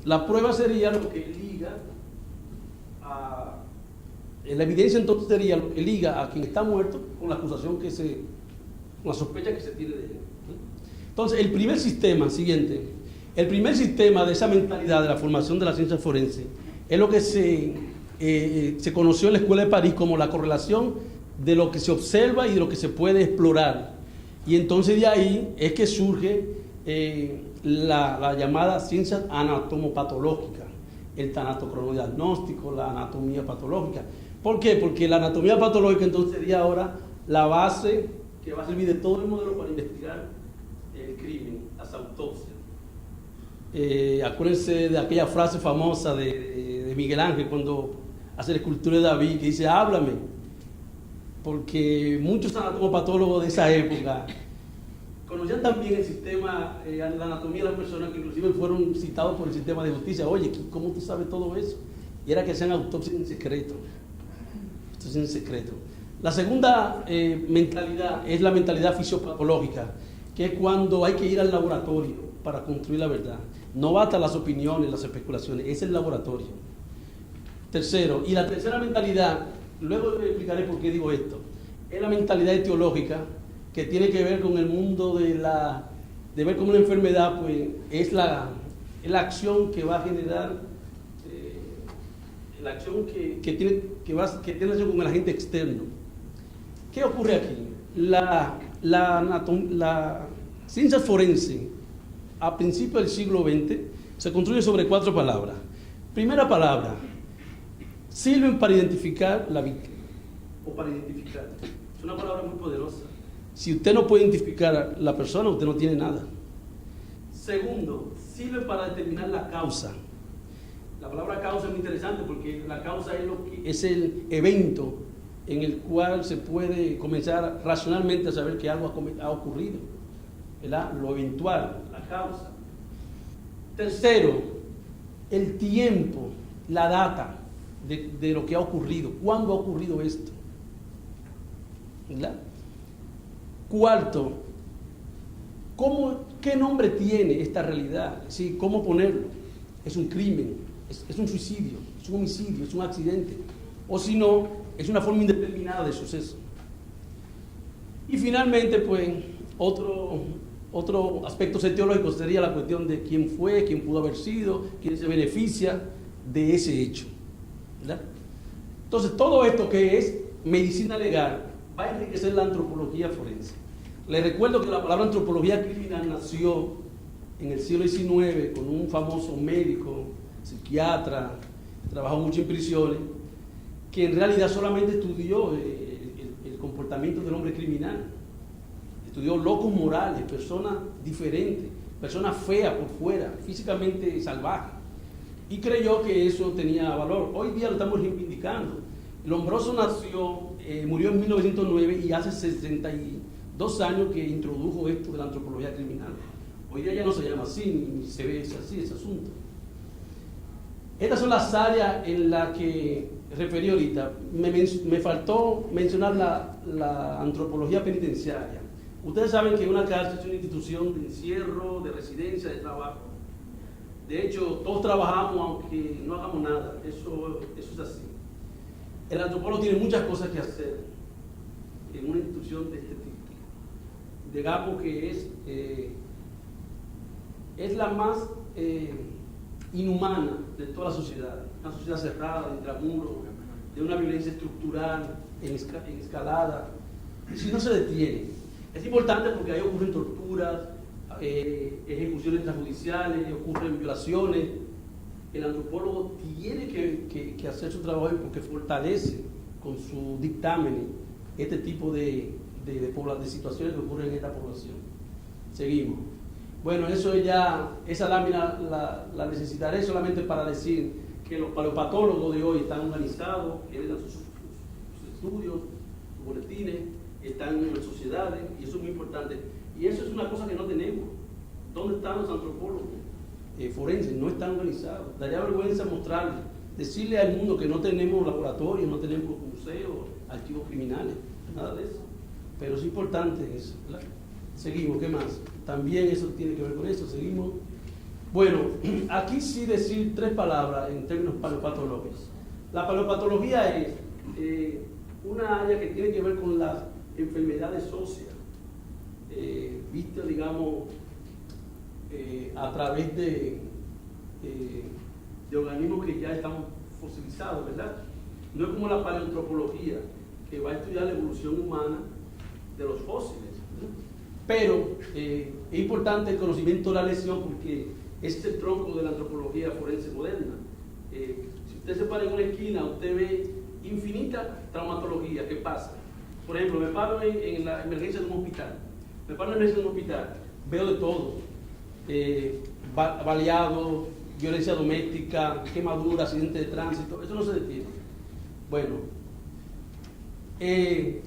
la prueba sería lo que liga a... La evidencia entonces sería lo que liga a quien está muerto con la acusación con la sospecha que se tiene de él. Entonces, el primer sistema de esa mentalidad de la formación de la ciencia forense es lo que se conoció en la Escuela de París como la correlación de lo que se observa y de lo que se puede explorar. Y entonces de ahí es que surge la llamada ciencia anatomopatológica, el tanatocronodiagnóstico, la anatomía patológica. ¿Por qué? Porque la anatomía patológica entonces sería ahora la base que va a servir de todo el modelo para investigar el crimen, las autopsias. Acuérdense de aquella frase famosa de Miguel Ángel cuando hace la escultura de David, que dice, háblame, porque muchos anatomopatólogos de esa época conocían también el sistema, la anatomía de la persona, que inclusive fueron citados por el sistema de justicia. Oye, ¿cómo tú sabes todo eso? Y era que hacían autopsias en secreto. Esto es en secreto. La segunda mentalidad es la mentalidad fisiopatológica, que es cuando hay que ir al laboratorio para construir la verdad. No basta las opiniones, las especulaciones, es el laboratorio. Tercero, y la tercera mentalidad, luego explicaré por qué digo esto, es la mentalidad etiológica, que tiene que ver con el mundo de ver cómo una enfermedad pues, es la acción que va a generar, la acción que tiene relación con el agente externo. ¿Qué ocurre aquí? La ciencia forense, a principios del siglo XX, se construye sobre 4 palabras. Primera palabra, sirven para identificar la víctima, o para identificar. Es una palabra muy poderosa. Si usted no puede identificar a la persona, usted no tiene nada. Segundo, sirve para determinar la causa. La palabra causa es muy interesante porque la causa es el evento en el cual se puede comenzar racionalmente a saber que algo ha ocurrido, ¿verdad? Lo eventual, la causa. Tercero, el tiempo, la data de lo que ha ocurrido, cuándo ha ocurrido esto, ¿verdad? Cuarto, ¿qué nombre tiene esta realidad? ¿Sí? ¿Cómo ponerlo? ¿Es un crimen? ¿Es un suicidio? ¿Es un homicidio? ¿Es un accidente? O si no, es una forma indeterminada de suceso. Y finalmente, pues, otro aspecto etiológico sería la cuestión de quién fue, quién pudo haber sido, quién se beneficia de ese hecho, ¿verdad? Entonces, todo esto que es medicina legal va a enriquecer la antropología forense. Les recuerdo que la palabra antropología criminal nació en el siglo XIX con un famoso médico, psiquiatra, trabajó mucho en prisiones, que en realidad solamente estudió el comportamiento del hombre criminal. Estudió locos morales, personas diferentes, personas feas por fuera, físicamente salvajes. Y creyó que eso tenía valor. Hoy día lo estamos reivindicando. Lombroso murió en 1909 y hace 62 años que introdujo esto de la antropología criminal. Hoy día ya no se llama así, ni se ve así ese asunto. Estas son las áreas en las que referí ahorita. Me faltó mencionar la antropología penitenciaria. Ustedes saben que una cárcel es una institución de encierro, de residencia, de trabajo. De hecho, todos trabajamos aunque no hagamos nada. Eso es así. El antropólogo tiene muchas cosas que hacer en una institución de este tipo. Digamos que es la más inhumana de toda la sociedad. Una sociedad cerrada, de intramuros, de una violencia estructural, en escalada. Si no se detiene. Es importante porque ahí ocurren torturas, ejecuciones extrajudiciales, ocurren violaciones. El antropólogo tiene que hacer su trabajo porque fortalece con su dictamen este tipo de situaciones que ocurren en esta población. Seguimos. Bueno, esa lámina la necesitaré solamente para decir que los paleopatólogos de hoy están organizados, generan sus estudios, sus boletines, están en las sociedades, y eso es muy importante. Y eso es una cosa que no tenemos. ¿Dónde están los antropólogos forenses? No están organizados. Daría vergüenza mostrarles, decirle al mundo que no tenemos laboratorios, no tenemos museos, archivos criminales, nada de eso. Pero es importante eso, ¿verdad? Seguimos, ¿qué más? También eso tiene que ver con eso, seguimos. Bueno, aquí sí decir 3 palabras en términos paleopatológicos. La paleopatología es una área que tiene que ver con las enfermedades óseas, vistas, digamos, a través de organismos que ya están fosilizados, ¿verdad? No es como la paleoantropología, que va a estudiar la evolución humana de los fósiles, ¿no? Pero es importante el conocimiento de la lesión porque es el tronco de la antropología forense moderna. Si usted se para en una esquina, usted ve infinita traumatología. ¿Qué pasa? Por ejemplo, me paro en la emergencia de un hospital. Veo de todo. Baleado, violencia doméstica, quemadura, accidente de tránsito. Eso no se detiene. Bueno,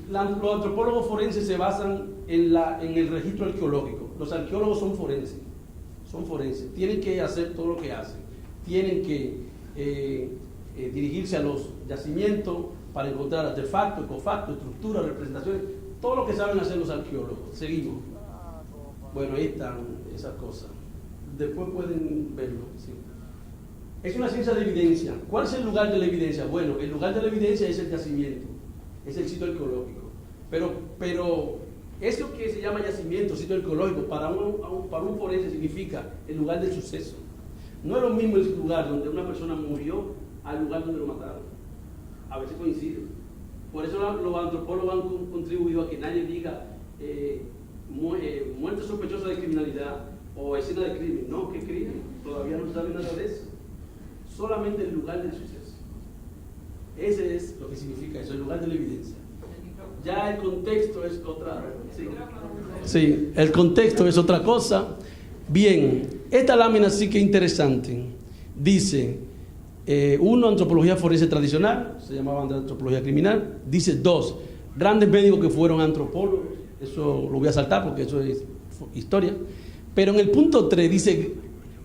los antropólogos forenses se basan en el registro arqueológico. Los arqueólogos son forenses, tienen que hacer todo lo que hacen, tienen que dirigirse a los yacimientos para encontrar artefactos, ecofactos, estructuras, representaciones, todo lo que saben hacer los arqueólogos. Seguimos. Bueno, ahí están esas cosas. Después pueden verlo. Sí. Es una ciencia de evidencia. ¿Cuál es el lugar de la evidencia? Bueno, el lugar de la evidencia es el yacimiento, es el sitio arqueológico. Pero eso que se llama yacimiento, sitio arqueológico, para un forense significa el lugar del suceso. No es lo mismo el lugar donde una persona murió al lugar donde lo mataron. A veces coincide. Por eso los antropólogos han contribuido a que nadie diga muerte sospechosa de criminalidad o escena de crimen. No, ¿qué crimen? Todavía no se sabe nada de eso. Solamente el lugar del suceso. Ese es lo que significa eso, el lugar de la evidencia. Ya el contexto es otra. Sí, el contexto es otra cosa. Bien, esta lámina sí que es interesante. Dice, 1, antropología forense tradicional, se llamaba antropología criminal. Dice 2, grandes médicos que fueron antropólogos. Eso lo voy a saltar porque eso es historia. Pero en el punto 3 dice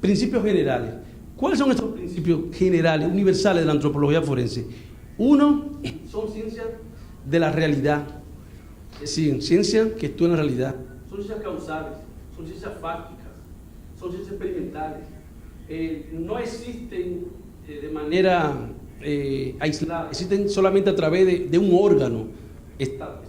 principios generales. ¿Cuáles son estos principios generales, universales de la antropología forense? 1, son ciencias de la realidad. Es decir, ciencias que estudian la realidad. Son ciencias causales, son ciencias fácticas, son ciencias experimentales. No existen de manera aislada, existen solamente a través de un órgano estatal.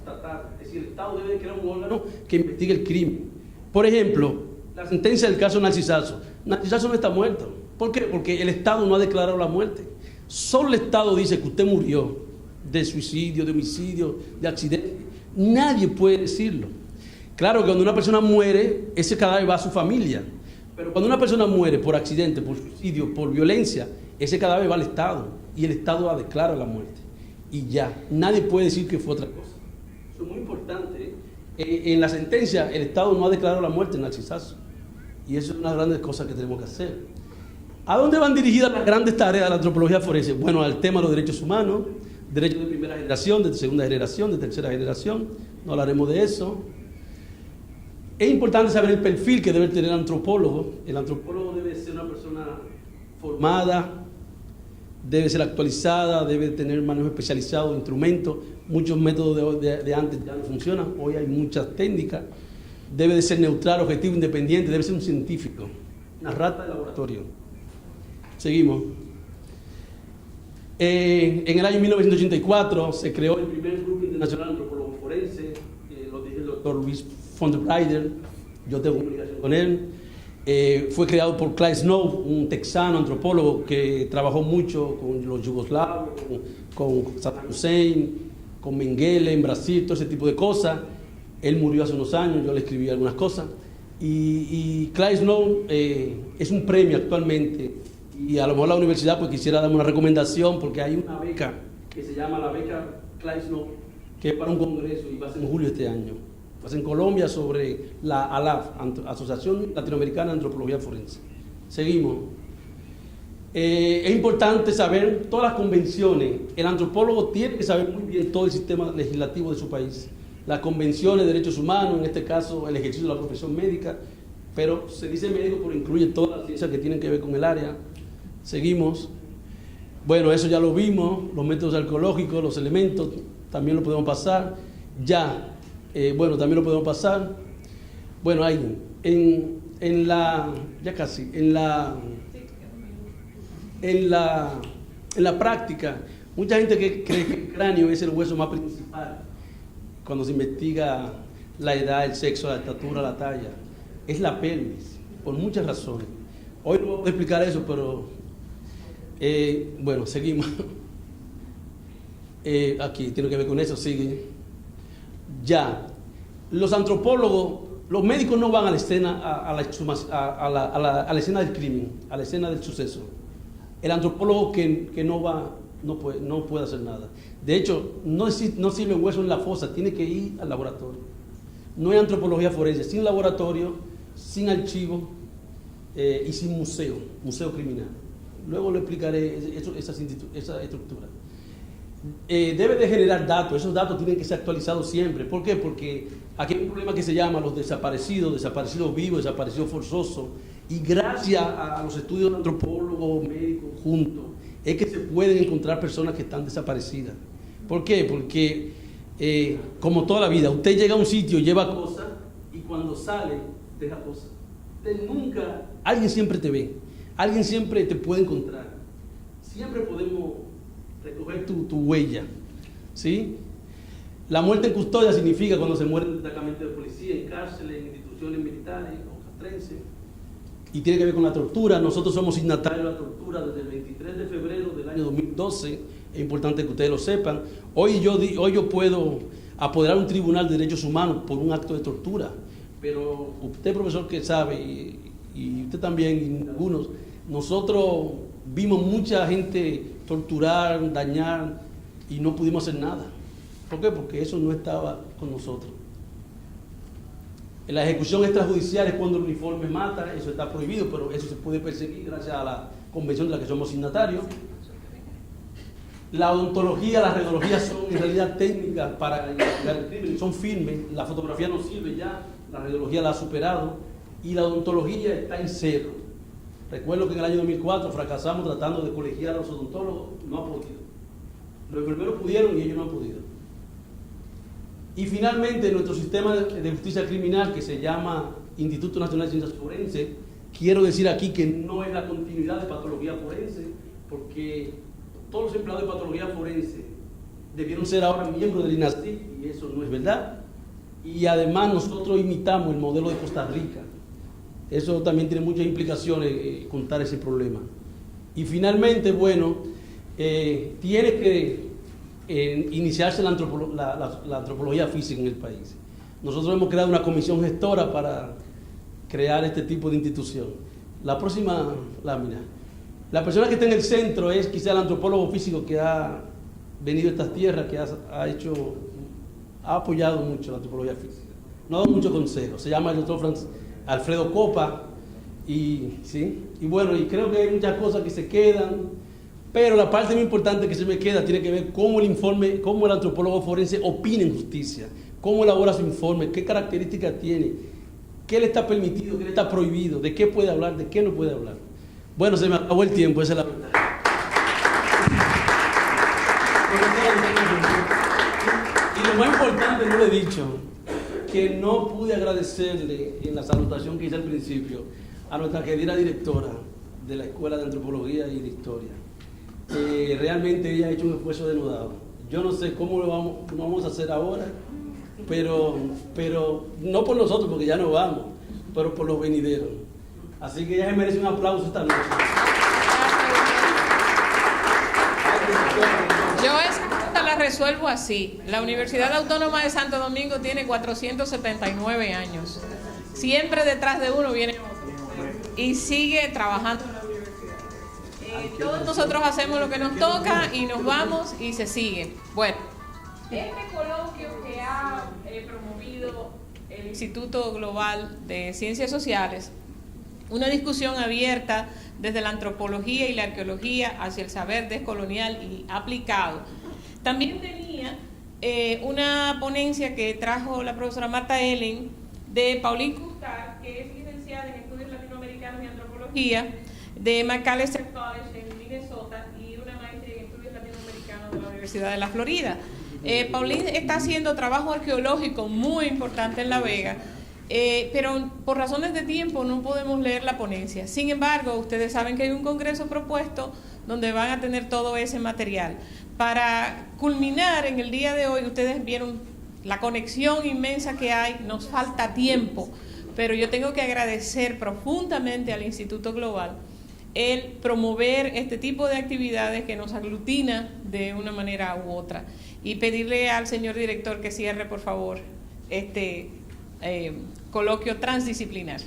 Es decir, el Estado debe crear un órgano que investigue el crimen. Por ejemplo, la sentencia del caso Narcisazo. Narcisazo no está muerto. ¿Por qué? Porque el Estado no ha declarado la muerte. Solo el Estado dice que usted murió de suicidio, de homicidio, de accidente. Nadie puede decirlo. Claro que cuando una persona muere, ese cadáver va a su familia. Pero cuando una persona muere por accidente, por suicidio, por violencia, ese cadáver va al Estado. Y el Estado declara la muerte. Y ya, nadie puede decir que fue otra cosa. Eso es muy importante. En la sentencia, el Estado no ha declarado la muerte en Narcisazo. Y eso es una de las grandes cosas que tenemos que hacer. ¿A dónde van dirigidas las grandes tareas de la antropología forense? Bueno, al tema de los derechos humanos, derechos de primera generación, de segunda generación, de tercera generación. No hablaremos de eso. Es importante saber el perfil que debe tener el antropólogo. El antropólogo debe ser una persona formada, debe ser actualizada, debe tener manejo especializado de instrumentos. Muchos métodos de antes ya no funcionan, hoy hay muchas técnicas. debe de ser neutral, objetivo, independiente, debe ser un científico, una rata de laboratorio. Seguimos. En el año 1984 se creó el primer grupo internacional de antropólogos forenses, lo dirige el doctor Luis von der Breider, yo tengo comunicación con él. Fue creado por Clyde Snow, un texano antropólogo que trabajó mucho con los yugoslavos, con Saddam Hussein, con Mengele en Brasil, todo ese tipo de cosas. Él murió hace unos años, yo le escribí algunas cosas. Y Clyde Snow es un premio actualmente, y a lo mejor la universidad pues quisiera darme una recomendación, porque hay una beca que se llama la beca Clyde Snow, que es para un congreso y va a ser en julio de este año. Va a ser en Colombia sobre la ALAF, Asociación Latinoamericana de Antropología Forense. Seguimos. Es importante saber todas las convenciones. El antropólogo tiene que saber muy bien todo el sistema legislativo de su país. Las convenciones de derechos humanos, en este caso el ejercicio de la profesión médica, pero se dice médico porque incluye todas las ciencias que tienen que ver con el área. Seguimos. Bueno, eso ya lo vimos, los métodos arqueológicos, los elementos, también lo podemos pasar. Bueno, también lo podemos pasar. Bueno, ahí, en la práctica, mucha gente que cree que el cráneo es el hueso más principal cuando se investiga la edad, el sexo, la estatura, la talla. Es la pelvis, por muchas razones. Hoy no voy a explicar eso, pero bueno, seguimos. Aquí tiene que ver con eso, sigue. Ya, los antropólogos, los médicos no van a la escena, a la escena del crimen, a la escena del suceso. El antropólogo que no va, no puede hacer nada. De hecho, no sirve hueso en la fosa, tiene que ir al laboratorio. No hay antropología forense sin laboratorio, sin archivo y sin museo criminal. Luego le explicaré esa estructura. Debe de generar datos, esos datos tienen que ser actualizados siempre. ¿Por qué? Porque aquí hay un problema que se llama los desaparecidos vivos, desaparecidos forzosos, y gracias a los estudios de antropólogos, médicos, juntos, es que se pueden encontrar personas que están desaparecidas. ¿Por qué? Porque, como toda la vida, usted llega a un sitio, lleva cosas, y cuando sale, deja cosas. Alguien siempre te ve, alguien siempre te puede encontrar. Siempre podemos recoger tu huella, ¿sí? La muerte en custodia significa cuando se muere en destacamento de policía, en cárceles, en instituciones militares o castrenses, y tiene que ver con la tortura. Nosotros somos signatarios de la tortura desde el 23 de febrero del año 2012, es importante que ustedes lo sepan. Hoy yo puedo apoderar un tribunal de derechos humanos por un acto de tortura, pero usted, profesor, que sabe, y usted también, y algunos, nosotros vimos mucha gente torturar, dañar, y no pudimos hacer nada. ¿Por qué? Porque eso no estaba con nosotros. En la ejecución extrajudicial es cuando el uniforme mata, eso está prohibido, pero eso se puede perseguir gracias a la convención de la que somos signatarios. La odontología, la radiología son en realidad técnicas para investigar el crimen, son firmes, la fotografía no sirve ya, la radiología la ha superado, y la odontología está en cero. Recuerdo que en el año 2004 fracasamos tratando de colegiar a los odontólogos, no ha podido. Los enfermeros pudieron y ellos no han podido. Y finalmente nuestro sistema de justicia criminal, que se llama Instituto Nacional de Ciencias Forenses, quiero decir aquí que no es la continuidad de patología forense, porque todos los empleados de patología forense debieron ser ahora miembros del INACIF, y eso no es verdad. Y además nosotros imitamos el modelo de Costa Rica. Eso también tiene muchas implicaciones, contar ese problema. Y finalmente, bueno, tiene que iniciarse la antropología física en el país. Nosotros hemos creado una comisión gestora para crear este tipo de institución. La próxima lámina. La persona que está en el centro es quizá el antropólogo físico que ha venido a estas tierras, que ha apoyado mucho la antropología física. No ha dado muchos consejos. Se llama el doctor Alfredo Copa, y bueno, y creo que hay muchas cosas que se quedan, pero la parte muy importante que se me queda tiene que ver cómo el antropólogo forense opina en justicia, cómo elabora su informe, qué características tiene, qué le está permitido, qué le está prohibido, de qué puede hablar, de qué no puede hablar. Bueno, se me acabó el tiempo, esa es la verdad. Y lo más importante, no lo he dicho, que no pude agradecerle en la salutación que hice al principio a nuestra querida directora de la Escuela de Antropología y de Historia. Realmente ella ha hecho un esfuerzo denodado. Yo no sé cómo lo vamos a hacer ahora, pero no por nosotros, porque ya no vamos, pero por los venideros. Así que ella se merece un aplauso esta noche. Yo esa pregunta la resuelvo así. La Universidad Autónoma de Santo Domingo tiene 479 años. Siempre detrás de uno viene otro. Y sigue trabajando en la universidad. Todos nosotros hacemos lo que nos toca y nos vamos y se sigue. Bueno, este coloquio que ha promovido el Instituto Global de Ciencias Sociales, una discusión abierta desde la antropología y la arqueología hacia el saber descolonial y aplicado. También tenía una ponencia que trajo la profesora Marta Ellen de Pauline Coulthard, que es licenciada en Estudios Latinoamericanos y Antropología de Macalester College en Minnesota y una maestría en Estudios Latinoamericanos de la Universidad de la Florida. Pauline está haciendo trabajo arqueológico muy importante en La Vega, pero por razones de tiempo no podemos leer la ponencia. Sin embargo, ustedes saben que hay un congreso propuesto donde van a tener todo ese material. Para culminar en el día de hoy, ustedes vieron la conexión inmensa que hay, nos falta tiempo, pero yo tengo que agradecer profundamente al Instituto Global el promover este tipo de actividades que nos aglutina de una manera u otra. Y pedirle al señor director que cierre, por favor, este coloquio transdisciplinar.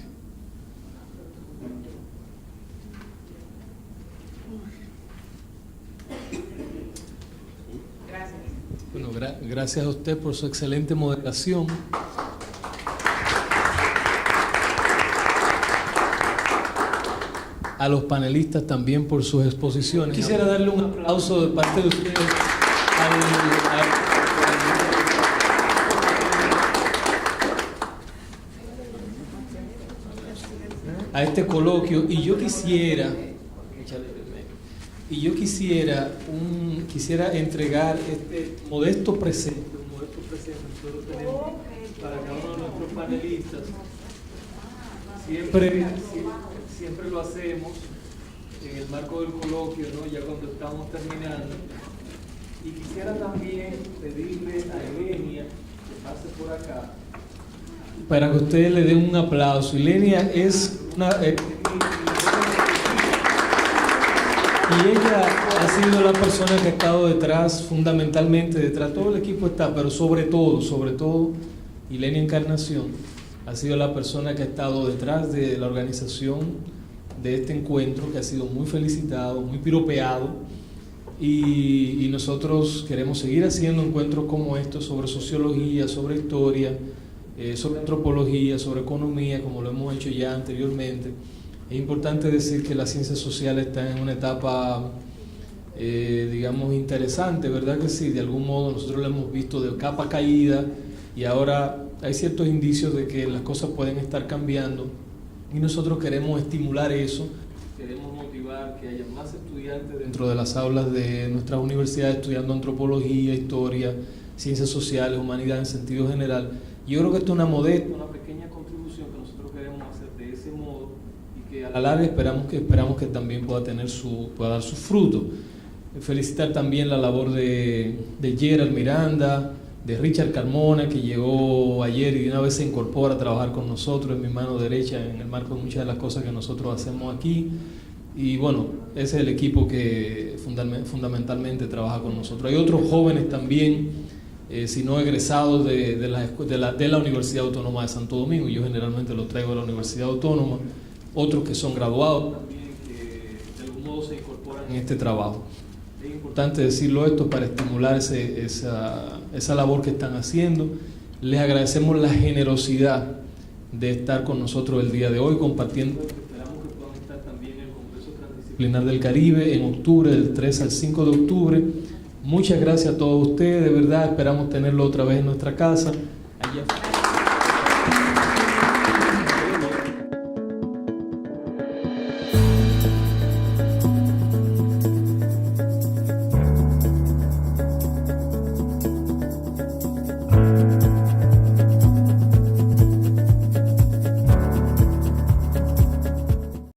Gracias. Bueno, gracias a usted por su excelente moderación. A los panelistas también por sus exposiciones. Quisiera darle un aplauso de parte de ustedes a este coloquio, y yo quisiera entregar este modesto presente que nosotros tenemos para cada uno de nuestros panelistas. Siempre lo hacemos en el marco del coloquio, ¿no? Ya cuando estamos terminando. Y quisiera también pedirle a Elenia que pase por acá para que ustedes le den un aplauso. Elenia es una... y ella ha sido la persona que ha estado detrás, fundamentalmente detrás, todo el equipo está, pero sobre todo, Elenia Encarnación ha sido la persona que ha estado detrás de la organización de este encuentro, que ha sido muy felicitado, muy piropeado, y nosotros queremos seguir haciendo encuentros como estos sobre sociología, sobre historia, sobre antropología, sobre economía, como lo hemos hecho ya anteriormente. Es importante decir que las ciencias sociales están en una etapa, digamos, interesante, ¿verdad que sí? De algún modo nosotros lo hemos visto de capa caída y ahora hay ciertos indicios de que las cosas pueden estar cambiando y nosotros queremos estimular eso, queremos motivar que haya más estudiantes dentro de las aulas de nuestras universidades estudiando antropología, historia, ciencias sociales, humanidad en sentido general. Yo creo que esto es una modesta, una pequeña contribución que nosotros queremos hacer de ese modo y que a la larga esperamos que también pueda dar su fruto. Felicitar también la labor de Gerald Miranda, de Richard Carmona, que llegó ayer y de una vez se incorpora a trabajar con nosotros, en mi mano derecha, en el marco de muchas de las cosas que nosotros hacemos aquí. Y bueno, ese es el equipo que fundamentalmente trabaja con nosotros. Hay otros jóvenes también, si no egresados de la Universidad Autónoma de Santo Domingo. Yo generalmente los traigo de la Universidad Autónoma. Otros que son graduados también, que de algún modo se incorporan en este trabajo. Es importante decirlo esto para estimular esa labor que están haciendo. Les agradecemos la generosidad de estar con nosotros el día de hoy compartiendo. Esperamos que puedan estar también en el Congreso Transdisciplinar del Caribe en octubre, del 3 al 5 de octubre. Muchas gracias a todos ustedes, de verdad esperamos tenerlo otra vez en nuestra casa. Allá.